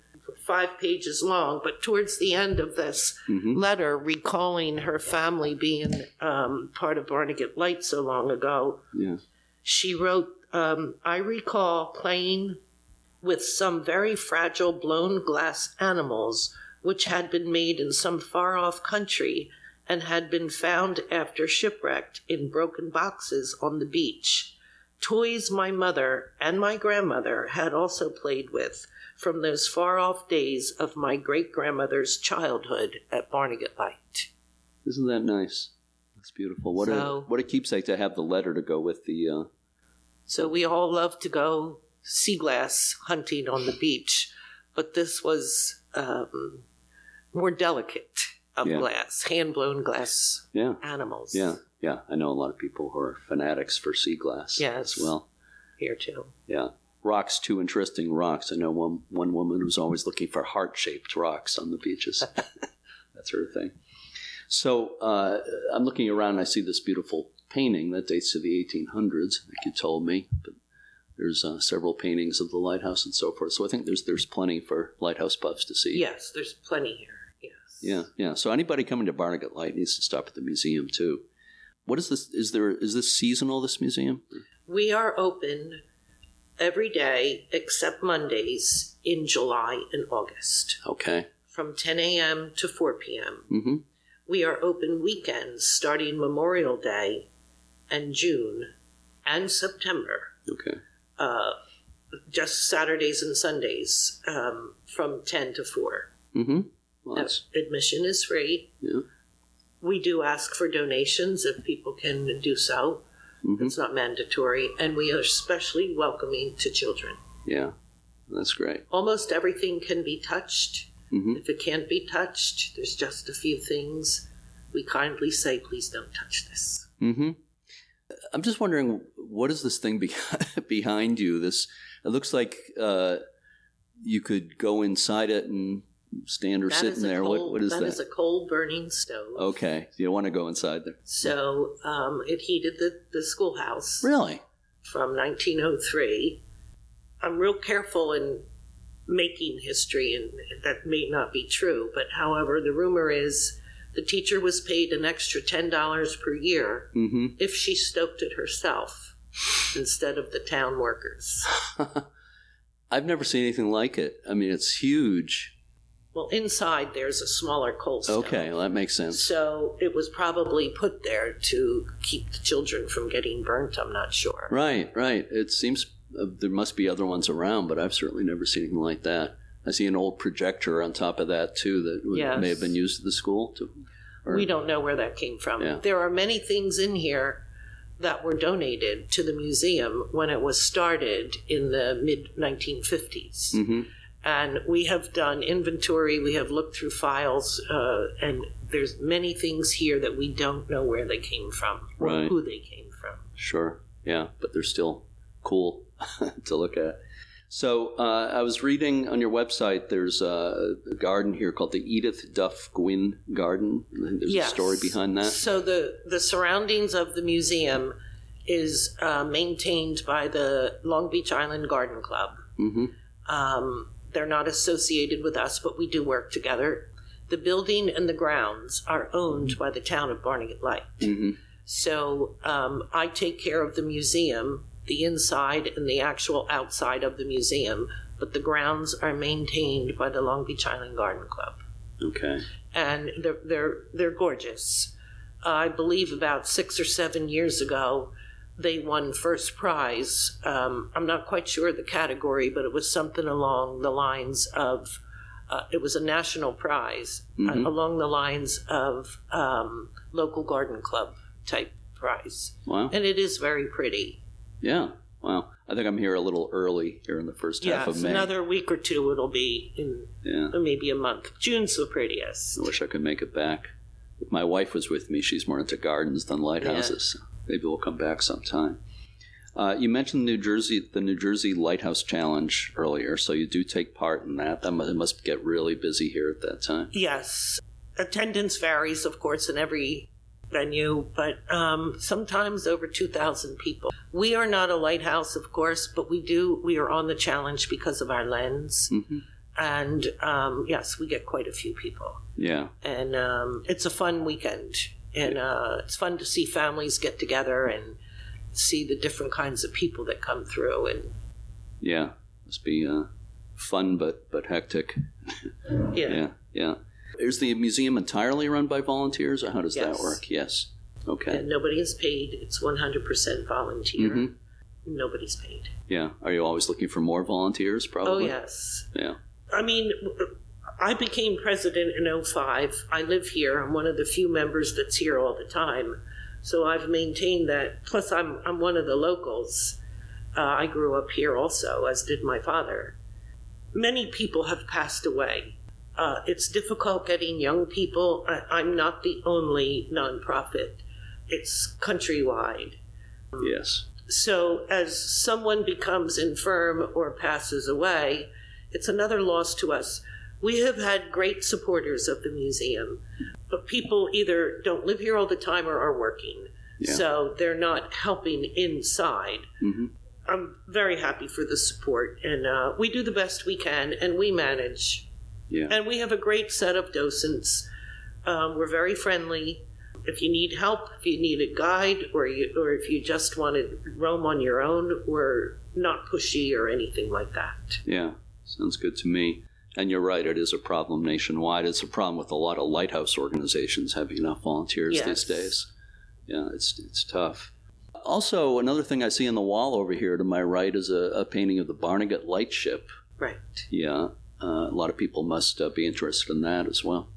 Speaker 4: 5 pages long, but towards the end of this letter, recalling her family being part of Barnegat Light so long ago, she wrote, I recall playing with some very fragile blown glass animals which had been made in some far-off country and had been found after shipwrecked in broken boxes on the beach. Toys my mother and my grandmother had also played with from those far-off days of my great-grandmother's childhood at Barnegat Light.
Speaker 5: Isn't that nice? That's beautiful. What a keepsake to have the letter to go with the...
Speaker 4: So we all love to go sea glass hunting on the beach, but this was more delicate of glass, hand-blown glass animals.
Speaker 5: Yeah. I know a lot of people who are fanatics for sea glass as well.
Speaker 4: Here too.
Speaker 5: Yeah. Rocks, too interesting rocks. I know one woman who was always looking for heart-shaped rocks on the beaches. That sort of thing. So I'm looking around and I see this beautiful painting that dates to the 1800s, like you told me. But there's several paintings of the lighthouse and so forth. So I think there's plenty for lighthouse buffs to see.
Speaker 4: Yes, there's plenty here. Yes.
Speaker 5: Yeah. So anybody coming to Barnegat Light needs to stop at the museum too. What is this? Is this seasonal, this museum?
Speaker 4: We are open every day except Mondays in July and August.
Speaker 5: Okay.
Speaker 4: From 10 a.m. to 4 p.m.
Speaker 5: Mm-hmm.
Speaker 4: We are open weekends starting Memorial Day and June and September.
Speaker 5: Okay.
Speaker 4: Just Saturdays and Sundays from 10 to 4.
Speaker 5: Mm-hmm. Well, that's,
Speaker 4: Admission is free.
Speaker 5: yeah.
Speaker 4: We do ask for donations if people can do so.
Speaker 5: Mm-hmm.
Speaker 4: It's not mandatory. And we are especially welcoming to children.
Speaker 5: Yeah, that's great.
Speaker 4: Almost everything can be touched.
Speaker 5: Mm-hmm.
Speaker 4: If it can't be touched, there's just a few things. We kindly say, please don't touch this.
Speaker 5: Mm-hmm. I'm just wondering, what is this thing behind you? This, it looks like you could go inside it and stand or sit in there. What is that?
Speaker 4: That is a coal-burning stove.
Speaker 5: Okay, you don't want to go inside there.
Speaker 4: So it heated the schoolhouse.
Speaker 5: Really?
Speaker 4: From 1903. I'm real careful in making history, and that may not be true, but however, the rumor is the teacher was paid an extra $10 per year if she stoked it herself instead of the town workers.
Speaker 5: I've never seen anything like it. I mean, it's huge.
Speaker 4: Well, inside there's a smaller coal stove.
Speaker 5: Okay, well, that makes sense.
Speaker 4: So it was probably put there to keep the children from getting burnt, I'm not sure.
Speaker 5: Right. It seems there must be other ones around, but I've certainly never seen anything like that. I see an old projector on top of that, too, that may have been used at the school.
Speaker 4: We don't know where that came from.
Speaker 5: Yeah.
Speaker 4: There are many things in here that were donated to the museum when it was started in the mid-1950s.
Speaker 5: Mm-hmm.
Speaker 4: And we have done inventory, we have looked through files, and there's many things here that we don't know where they came from or
Speaker 5: Right.
Speaker 4: who they came from.
Speaker 5: Sure, yeah, but they're still cool to look at. So I was reading on your website, there's a garden here called the Edith Duff Gwynn Garden. There's a story behind that.
Speaker 4: So the surroundings of the museum is maintained by the Long Beach Island Garden Club.
Speaker 5: Mm-hmm.
Speaker 4: They're not associated with us, but we do work together. The building and the grounds are owned by the town of Barnegat Light.
Speaker 5: Mm-hmm.
Speaker 4: So I take care of the museum, the inside and the actual outside of the museum, but the grounds are maintained by the Long Beach Island Garden Club.
Speaker 5: Okay.
Speaker 4: And they're gorgeous. I believe about 6 or 7 years ago, they won first prize. I'm not quite sure the category, but it was something along the lines of, it was a national prize, along the lines of local garden club type prize.
Speaker 5: Wow.
Speaker 4: And it is very pretty.
Speaker 5: Yeah. Wow. I think I'm here a little early here in the first half of May.
Speaker 4: Another week or two it'll be in maybe a month. June's the prettiest.
Speaker 5: I wish I could make it back. If my wife was with me, she's more into gardens than lighthouses. Yeah. Maybe we'll come back sometime. You mentioned the New Jersey Lighthouse Challenge earlier, so you do take part in that. It must get really busy here at that time.
Speaker 4: Yes. Attendance varies, of course, in every venue, but sometimes over 2,000 people. We are not a lighthouse, of course, but we are on the challenge because of our lens. Mm-hmm. And yes, we get quite a few people.
Speaker 5: Yeah.
Speaker 4: And it's a fun weekend. And it's fun to see families get together and see the different kinds of people that come through. And
Speaker 5: yeah, must be fun but hectic.
Speaker 4: Yeah.
Speaker 5: Yeah. Is the museum entirely run by volunteers, or how does that work? Yes. Okay.
Speaker 4: And nobody is paid. It's 100% volunteer.
Speaker 5: Mm-hmm.
Speaker 4: Nobody's paid.
Speaker 5: Yeah. Are you always looking for more volunteers, probably?
Speaker 4: Oh, yes.
Speaker 5: Yeah.
Speaker 4: I mean, I became president in 2005. I live here. I'm one of the few members that's here all the time. So I've maintained that. Plus, I'm one of the locals. I grew up here also, as did my father. Many people have passed away. It's difficult getting young people. I'm not the only nonprofit. It's countrywide.
Speaker 5: Yes.
Speaker 4: So as someone becomes infirm or passes away, it's another loss to us. We have had great supporters of the museum, but people either don't live here all the time or are working. Yeah. So they're not helping inside. Mm-hmm. I'm very happy for the support, and we do the best we can, and we manage. Yeah. And we have a great set of docents. We're very friendly. If you need help, if you need a guide, or if you just want to roam on your own, we're not pushy or anything like that.
Speaker 5: Yeah, sounds good to me. And you're right, it is a problem nationwide. It's a problem with a lot of lighthouse organizations having enough volunteers these days. Yeah, it's tough. Also, another thing I see on the wall over here to my right is a painting of the Barnegat Light ship.
Speaker 4: Right.
Speaker 5: Yeah. A lot of people must be interested in that as well.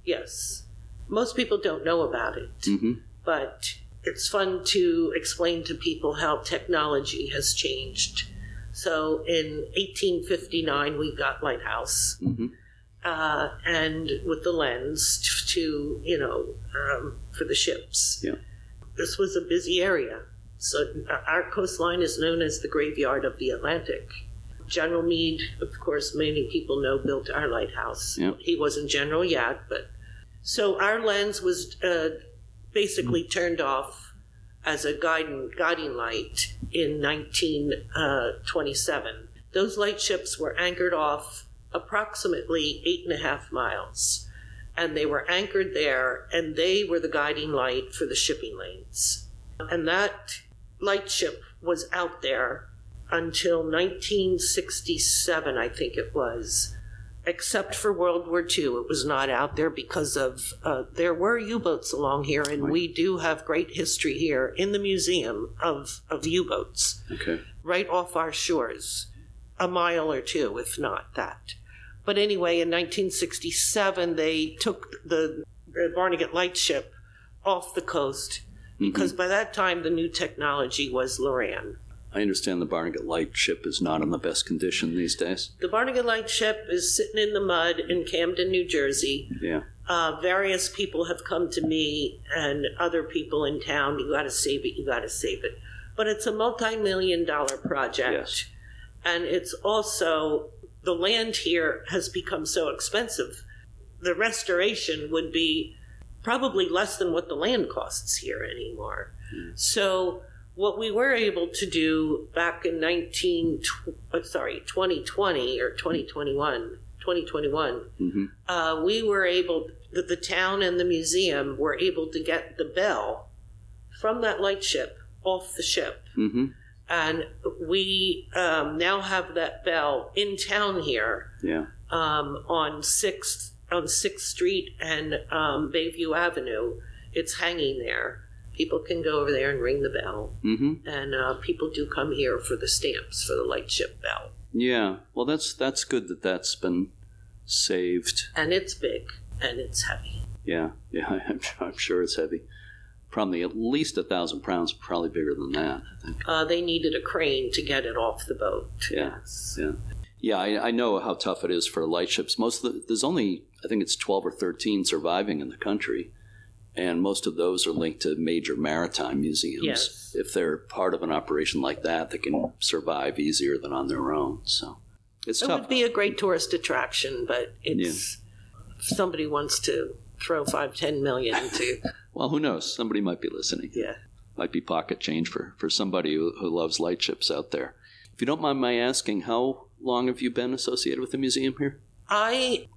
Speaker 4: Yes. Most people don't know about it,
Speaker 5: Mm-hmm.
Speaker 4: but it's fun to explain to people how technology has changed. So in 1859, we got Lighthouse,
Speaker 5: Mm-hmm.
Speaker 4: and with the lens to, for the ships.
Speaker 5: Yeah.
Speaker 4: This was a busy area. So our coastline is known as the graveyard of the Atlantic. General Meade, of course, many people know, built our lighthouse.
Speaker 5: Yeah.
Speaker 4: He wasn't general yet, but so our lens was basically turned off as a guiding light in 1927. Those lightships were anchored off approximately 8.5 miles, and they were anchored there, and they were the guiding light for the shipping lanes. And that lightship was out there until 1967, I think it was. Except for World War II, it was not out there because of, there were U-boats along here, and
Speaker 5: Right.
Speaker 4: we do have great history here in the museum of U-boats,
Speaker 5: Okay.
Speaker 4: right off our shores, a mile or two, if not that. But anyway, in 1967, they took the Barnegat Lightship off the coast because by that time the new technology was Loran.
Speaker 5: I understand the Barnegat Lightship is not in the best condition these days.
Speaker 4: The Barnegat Lightship is sitting in the mud in Camden, New Jersey.
Speaker 5: Yeah.
Speaker 4: Various people have come to me and other people in town, you got to save it, you got to save it. But it's a multi-million-dollar project.
Speaker 5: Yes.
Speaker 4: And it's also, the land here has become so expensive. The restoration would be probably less than what the land costs here anymore. So what we were able to do back in 2020 or 2021,
Speaker 5: Mm-hmm.
Speaker 4: we were able, the town and the museum were able to get the bell from that lightship off the ship.
Speaker 5: Mm-hmm.
Speaker 4: And we now have that bell in town here
Speaker 5: Yeah.
Speaker 4: on 6th Street and Bayview Avenue. It's hanging there. People can go over there and ring the bell.
Speaker 5: Mm-hmm.
Speaker 4: And people do come here for the stamps for the lightship bell.
Speaker 5: Yeah. Well, that's good that that's been saved.
Speaker 4: And it's big and it's heavy.
Speaker 5: Yeah. Yeah. I'm sure it's heavy. Probably at least 1,000 pounds. Probably bigger than that, I think.
Speaker 4: They needed a crane to get it off the boat.
Speaker 5: Yeah.
Speaker 4: Yes.
Speaker 5: Yeah. Yeah. I know how tough it is for lightships. There's only, I think it's 12 or 13 surviving in the country. And most of those are linked to major maritime museums.
Speaker 4: Yes.
Speaker 5: If they're part of an operation like that, they can survive easier than on their own. So it's
Speaker 4: It
Speaker 5: tough.
Speaker 4: would be a great tourist attraction, but it's if somebody wants to throw 5-10 million to
Speaker 5: Well, who knows? Somebody might be listening.
Speaker 4: yeah.
Speaker 5: Might be pocket change for somebody who loves lightships out there. If you don't mind my asking, how long have you been associated with the museum here?
Speaker 4: I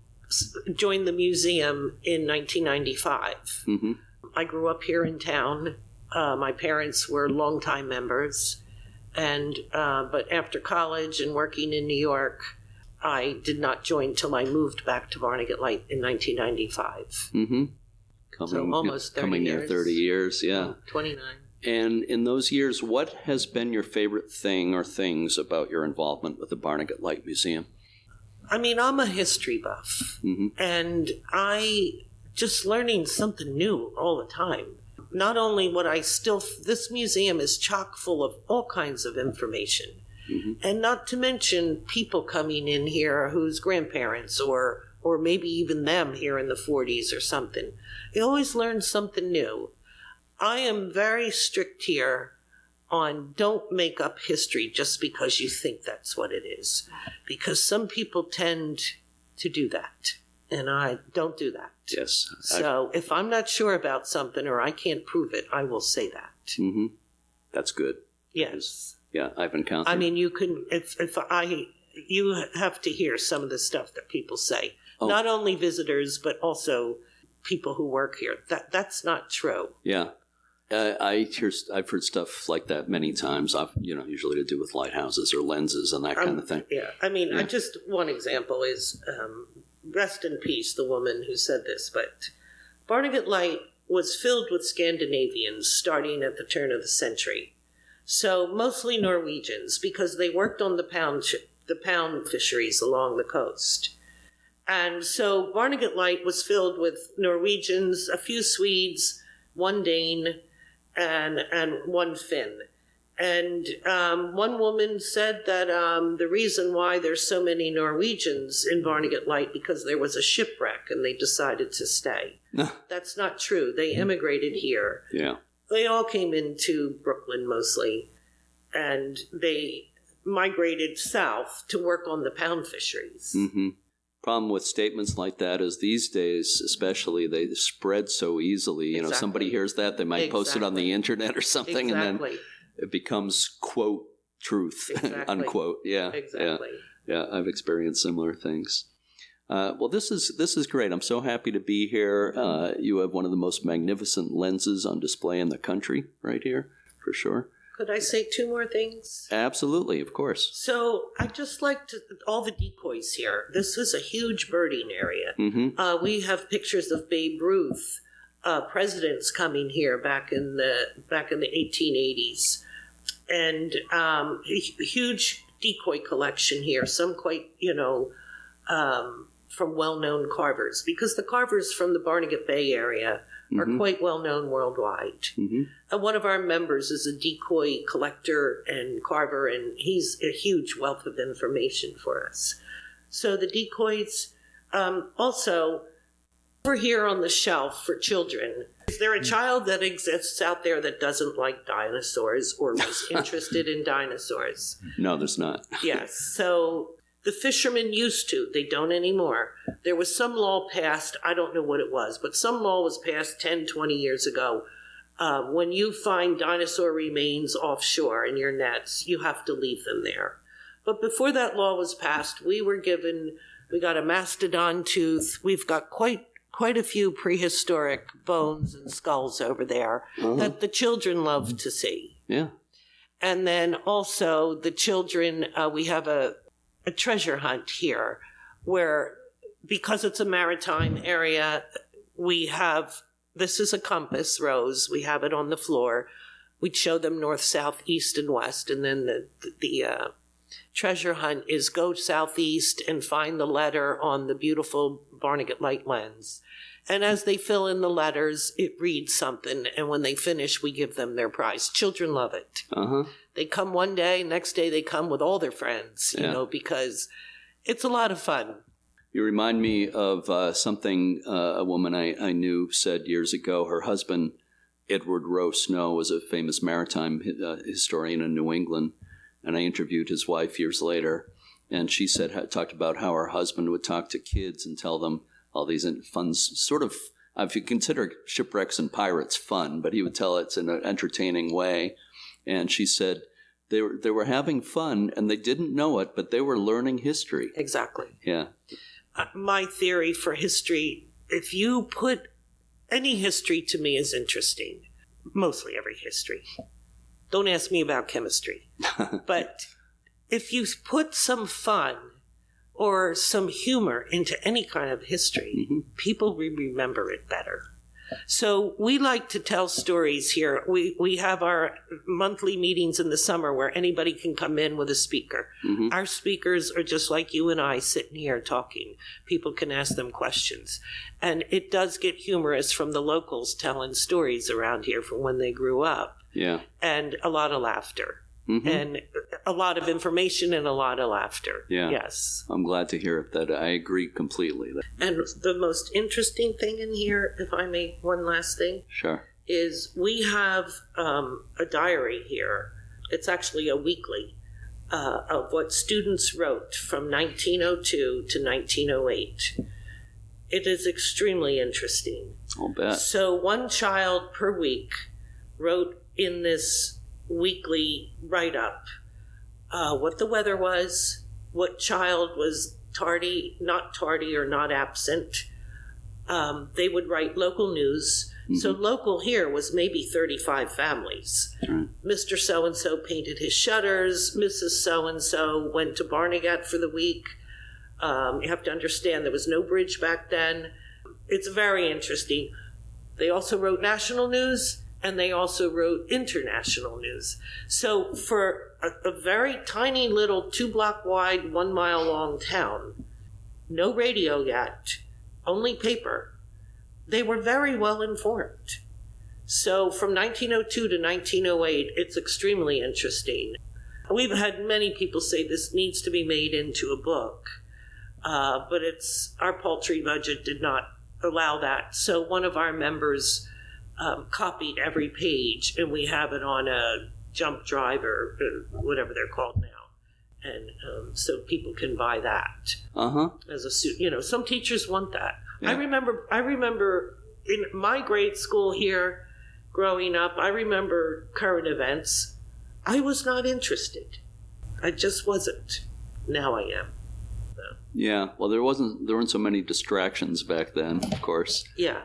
Speaker 4: joined the museum in 1995.
Speaker 5: Mm-hmm.
Speaker 4: I grew up here in town. My parents were longtime members, and but after college and working in New York, I did not join till I moved back to Barnegat Light in 1995.
Speaker 5: Mm-hmm.
Speaker 4: So almost 30
Speaker 5: coming near
Speaker 4: years.
Speaker 5: 30 years, yeah.
Speaker 4: 29.
Speaker 5: And in those years, what has been your favorite thing or things about your involvement with the Barnegat Light Museum?
Speaker 4: I mean, I'm a history buff,
Speaker 5: Mm-hmm.
Speaker 4: and I just learning something new all the time. Not only would this museum is chock full of all kinds of information.
Speaker 5: Mm-hmm.
Speaker 4: And not to mention people coming in here whose grandparents or maybe even them here in the 40s or something. You always learn something new. I am very strict here on don't make up history just because you think that's what it is. Because some people tend to do that. And I don't do that.
Speaker 5: Yes.
Speaker 4: So if I'm not sure about something or I can't prove it, I will say that.
Speaker 5: Mm-hmm. That's good.
Speaker 4: Yes.
Speaker 5: Yeah, I've encountered.
Speaker 4: I mean, you can, you have to hear some of the stuff that people say.
Speaker 5: Oh.
Speaker 4: Not only visitors, but also people who work here. That's not true.
Speaker 5: Yeah. I've heard stuff like that many times. Usually to do with lighthouses or lenses and that kind of thing.
Speaker 4: Yeah. I mean, just one example is, rest in peace, the woman who said this, but Barnegat Light was filled with Scandinavians starting at the turn of the century. So mostly Norwegians, because they worked on the the pound fisheries along the coast. And so Barnegat Light was filled with Norwegians, a few Swedes, one Dane, and one Finn. And one woman said that the reason why there's so many Norwegians in Barnegat Light because there was a shipwreck and they decided to stay. That's not true. They immigrated here.
Speaker 5: Yeah.
Speaker 4: They all came into Brooklyn mostly, and they migrated south to work on the pound fisheries.
Speaker 5: Mm-hmm. Problem with statements like that is these days, especially, they spread so easily. You know, somebody hears that, they might post it on the internet or something, and then it becomes, quote, truth, unquote. Yeah.
Speaker 4: Exactly.
Speaker 5: Yeah, I've experienced similar things. Well, this is great. I'm so happy to be here. You have one of the most magnificent lenses on display in the country right here, for sure.
Speaker 4: Could I say two more things?
Speaker 5: Absolutely, of course.
Speaker 4: So I just liked all the decoys here. This is a huge birding area.
Speaker 5: Mm-hmm.
Speaker 4: We have pictures of Babe Ruth, presidents coming here back in the 1880s, and a huge decoy collection here. Some quite, from well-known carvers, because the carvers from the Barnegat Bay area are quite well-known worldwide.
Speaker 5: Mm-hmm.
Speaker 4: And one of our members is a decoy collector and carver, and he's a huge wealth of information for us. So the decoys, also, over here on the shelf for children, is there a child that exists out there that doesn't like dinosaurs or was interested in dinosaurs?
Speaker 5: No, there's not.
Speaker 4: Yes, so the fishermen used to. They don't anymore. There was some law passed, I don't know what it was, but some law was passed 10, 20 years ago. When you find dinosaur remains offshore in your nets, you have to leave them there. But before that law was passed, we got a mastodon tooth. We've got quite a few prehistoric bones and skulls over there that the children love to see.
Speaker 5: Yeah.
Speaker 4: And then also the children, we have a treasure hunt here where, because it's a maritime area, this is a compass, Rose. We have it on the floor. We'd show them north, south, east, and west. And then the treasure hunt is go southeast and find the letter on the beautiful Barnegat Light lens. And as they fill in the letters, it reads something. And when they finish, we give them their prize. Children love it.
Speaker 5: Uh-huh.
Speaker 4: They come one day, next day they come with all their friends, because it's a lot of fun.
Speaker 5: You remind me of something a woman I knew said years ago. Her husband, Edward Rowe Snow, was a famous maritime historian in New England, and I interviewed his wife years later, and she talked about how her husband would talk to kids and tell them all these fun sort of, if you consider shipwrecks and pirates fun, but he would tell it in an entertaining way. And she said they were having fun and they didn't know it, but they were learning history.
Speaker 4: Exactly.
Speaker 5: Yeah.
Speaker 4: My theory for history, if you put any history to me is interesting, mostly every history. Don't ask me about chemistry. But if you put some fun or some humor into any kind of history, people will remember it better. So we like to tell stories here. We have our monthly meetings in the summer where anybody can come in with a speaker. Our speakers are just like you and I sitting here talking. People can ask them questions. And it does get humorous from the locals telling stories around here from when they grew up.
Speaker 5: Yeah.
Speaker 4: And a lot of laughter. And a lot of information and a lot of laughter.
Speaker 5: Yeah.
Speaker 4: Yes.
Speaker 5: I'm glad to hear that. I agree completely.
Speaker 4: And the most interesting thing in here, if I may, one last thing.
Speaker 5: Sure.
Speaker 4: Is we have a diary here. It's actually a weekly of what students wrote from 1902 to 1908. It is extremely interesting.
Speaker 5: I'll bet.
Speaker 4: So one child per week wrote in this weekly write-up what the weather was, what child was not tardy or not absent. They would write local news. So local here was maybe 35 families. Mr. So-and-so painted his shutters. Mrs. So-and-so went to Barnegat for the week. You have to understand there was no bridge back then. It's very interesting. They also wrote national news and they also wrote international news. So for a very tiny little 2-block wide, 1 mile long town, no radio yet, only paper, they were very well informed. So from 1902 to 1908, it's extremely interesting. We've had many people say this needs to be made into a book, but our paltry budget did not allow that. So one of our members copied every page, and we have it on a jump drive or whatever they're called now. And so people can buy that as a suit. Some teachers want that. Yeah. I remember in my grade school here, growing up, I remember current events. I was not interested. I just wasn't. Now I am. So.
Speaker 5: Yeah. Well, there weren't so many distractions back then, of course.
Speaker 4: Yeah.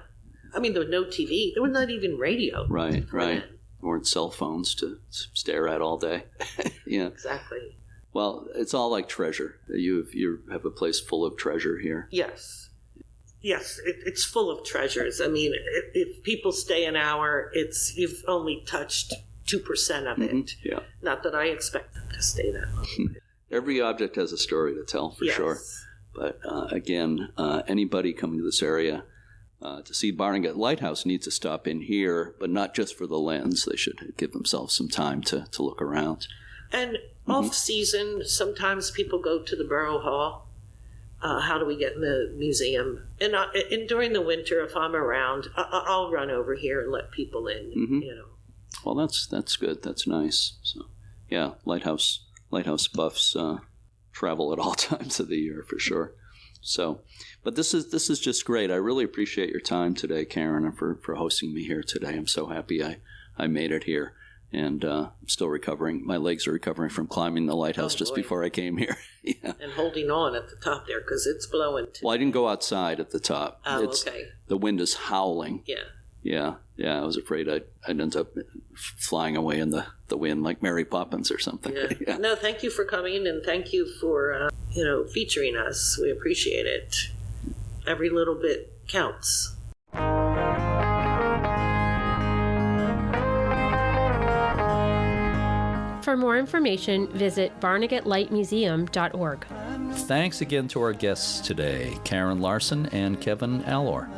Speaker 4: I mean, there was no TV. There was not even radio.
Speaker 5: Right. There weren't cell phones to stare at all day. Yeah.
Speaker 4: Exactly.
Speaker 5: Well, it's all like treasure. You have a place full of treasure here.
Speaker 4: Yes. Yes, it's full of treasures. I mean, if people stay an hour, you've only touched 2% of it.
Speaker 5: Mm-hmm. Yeah.
Speaker 4: Not that I expect them to stay that long.
Speaker 5: Every object has a story to tell, for sure. But again, anybody coming to this area to see Barnegat Lighthouse needs to stop in here, but not just for the lens. They should give themselves some time to look around.
Speaker 4: And off-season, sometimes people go to the Borough Hall. How do we get in the museum? And during the winter, if I'm around, I'll run over here and let people in.
Speaker 5: Mm-hmm. Well, that's good. That's nice. So, yeah, lighthouse buffs travel at all times of the year for sure. So, but this is just great. I really appreciate your time today, Karen, and for hosting me here today. I'm so happy I made it here. And I'm still recovering. My legs are recovering from climbing the lighthouse just before I came here. Yeah.
Speaker 4: And holding on at the top there because it's blowing.
Speaker 5: Well, I didn't go outside at the top.
Speaker 4: Oh, okay.
Speaker 5: The wind is howling.
Speaker 4: Yeah.
Speaker 5: I was afraid I'd end up flying away in the wind like Mary Poppins or something.
Speaker 4: Yeah. No, thank you for coming, and thank you for featuring us. We appreciate it. Every little bit counts.
Speaker 2: For more information, visit barnegatlightmuseum.org.
Speaker 1: Thanks again to our guests today, Karen Larson and Kevin Allor.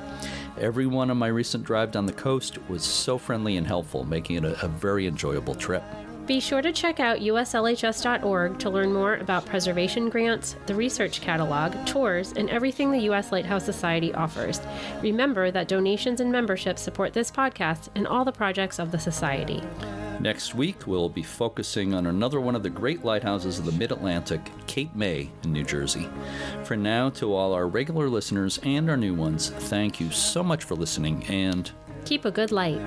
Speaker 1: Everyone on my recent drive down the coast was so friendly and helpful, making it a very enjoyable trip.
Speaker 2: Be sure to check out uslhs.org to learn more about preservation grants, the research catalog, tours, and everything the U.S. Lighthouse Society offers. Remember that donations and memberships support this podcast and all the projects of the Society.
Speaker 1: Next week, we'll be focusing on another one of the great lighthouses of the Mid-Atlantic, Cape May in New Jersey. For now, to all our regular listeners and our new ones, thank you so much for listening, and
Speaker 2: keep a good light.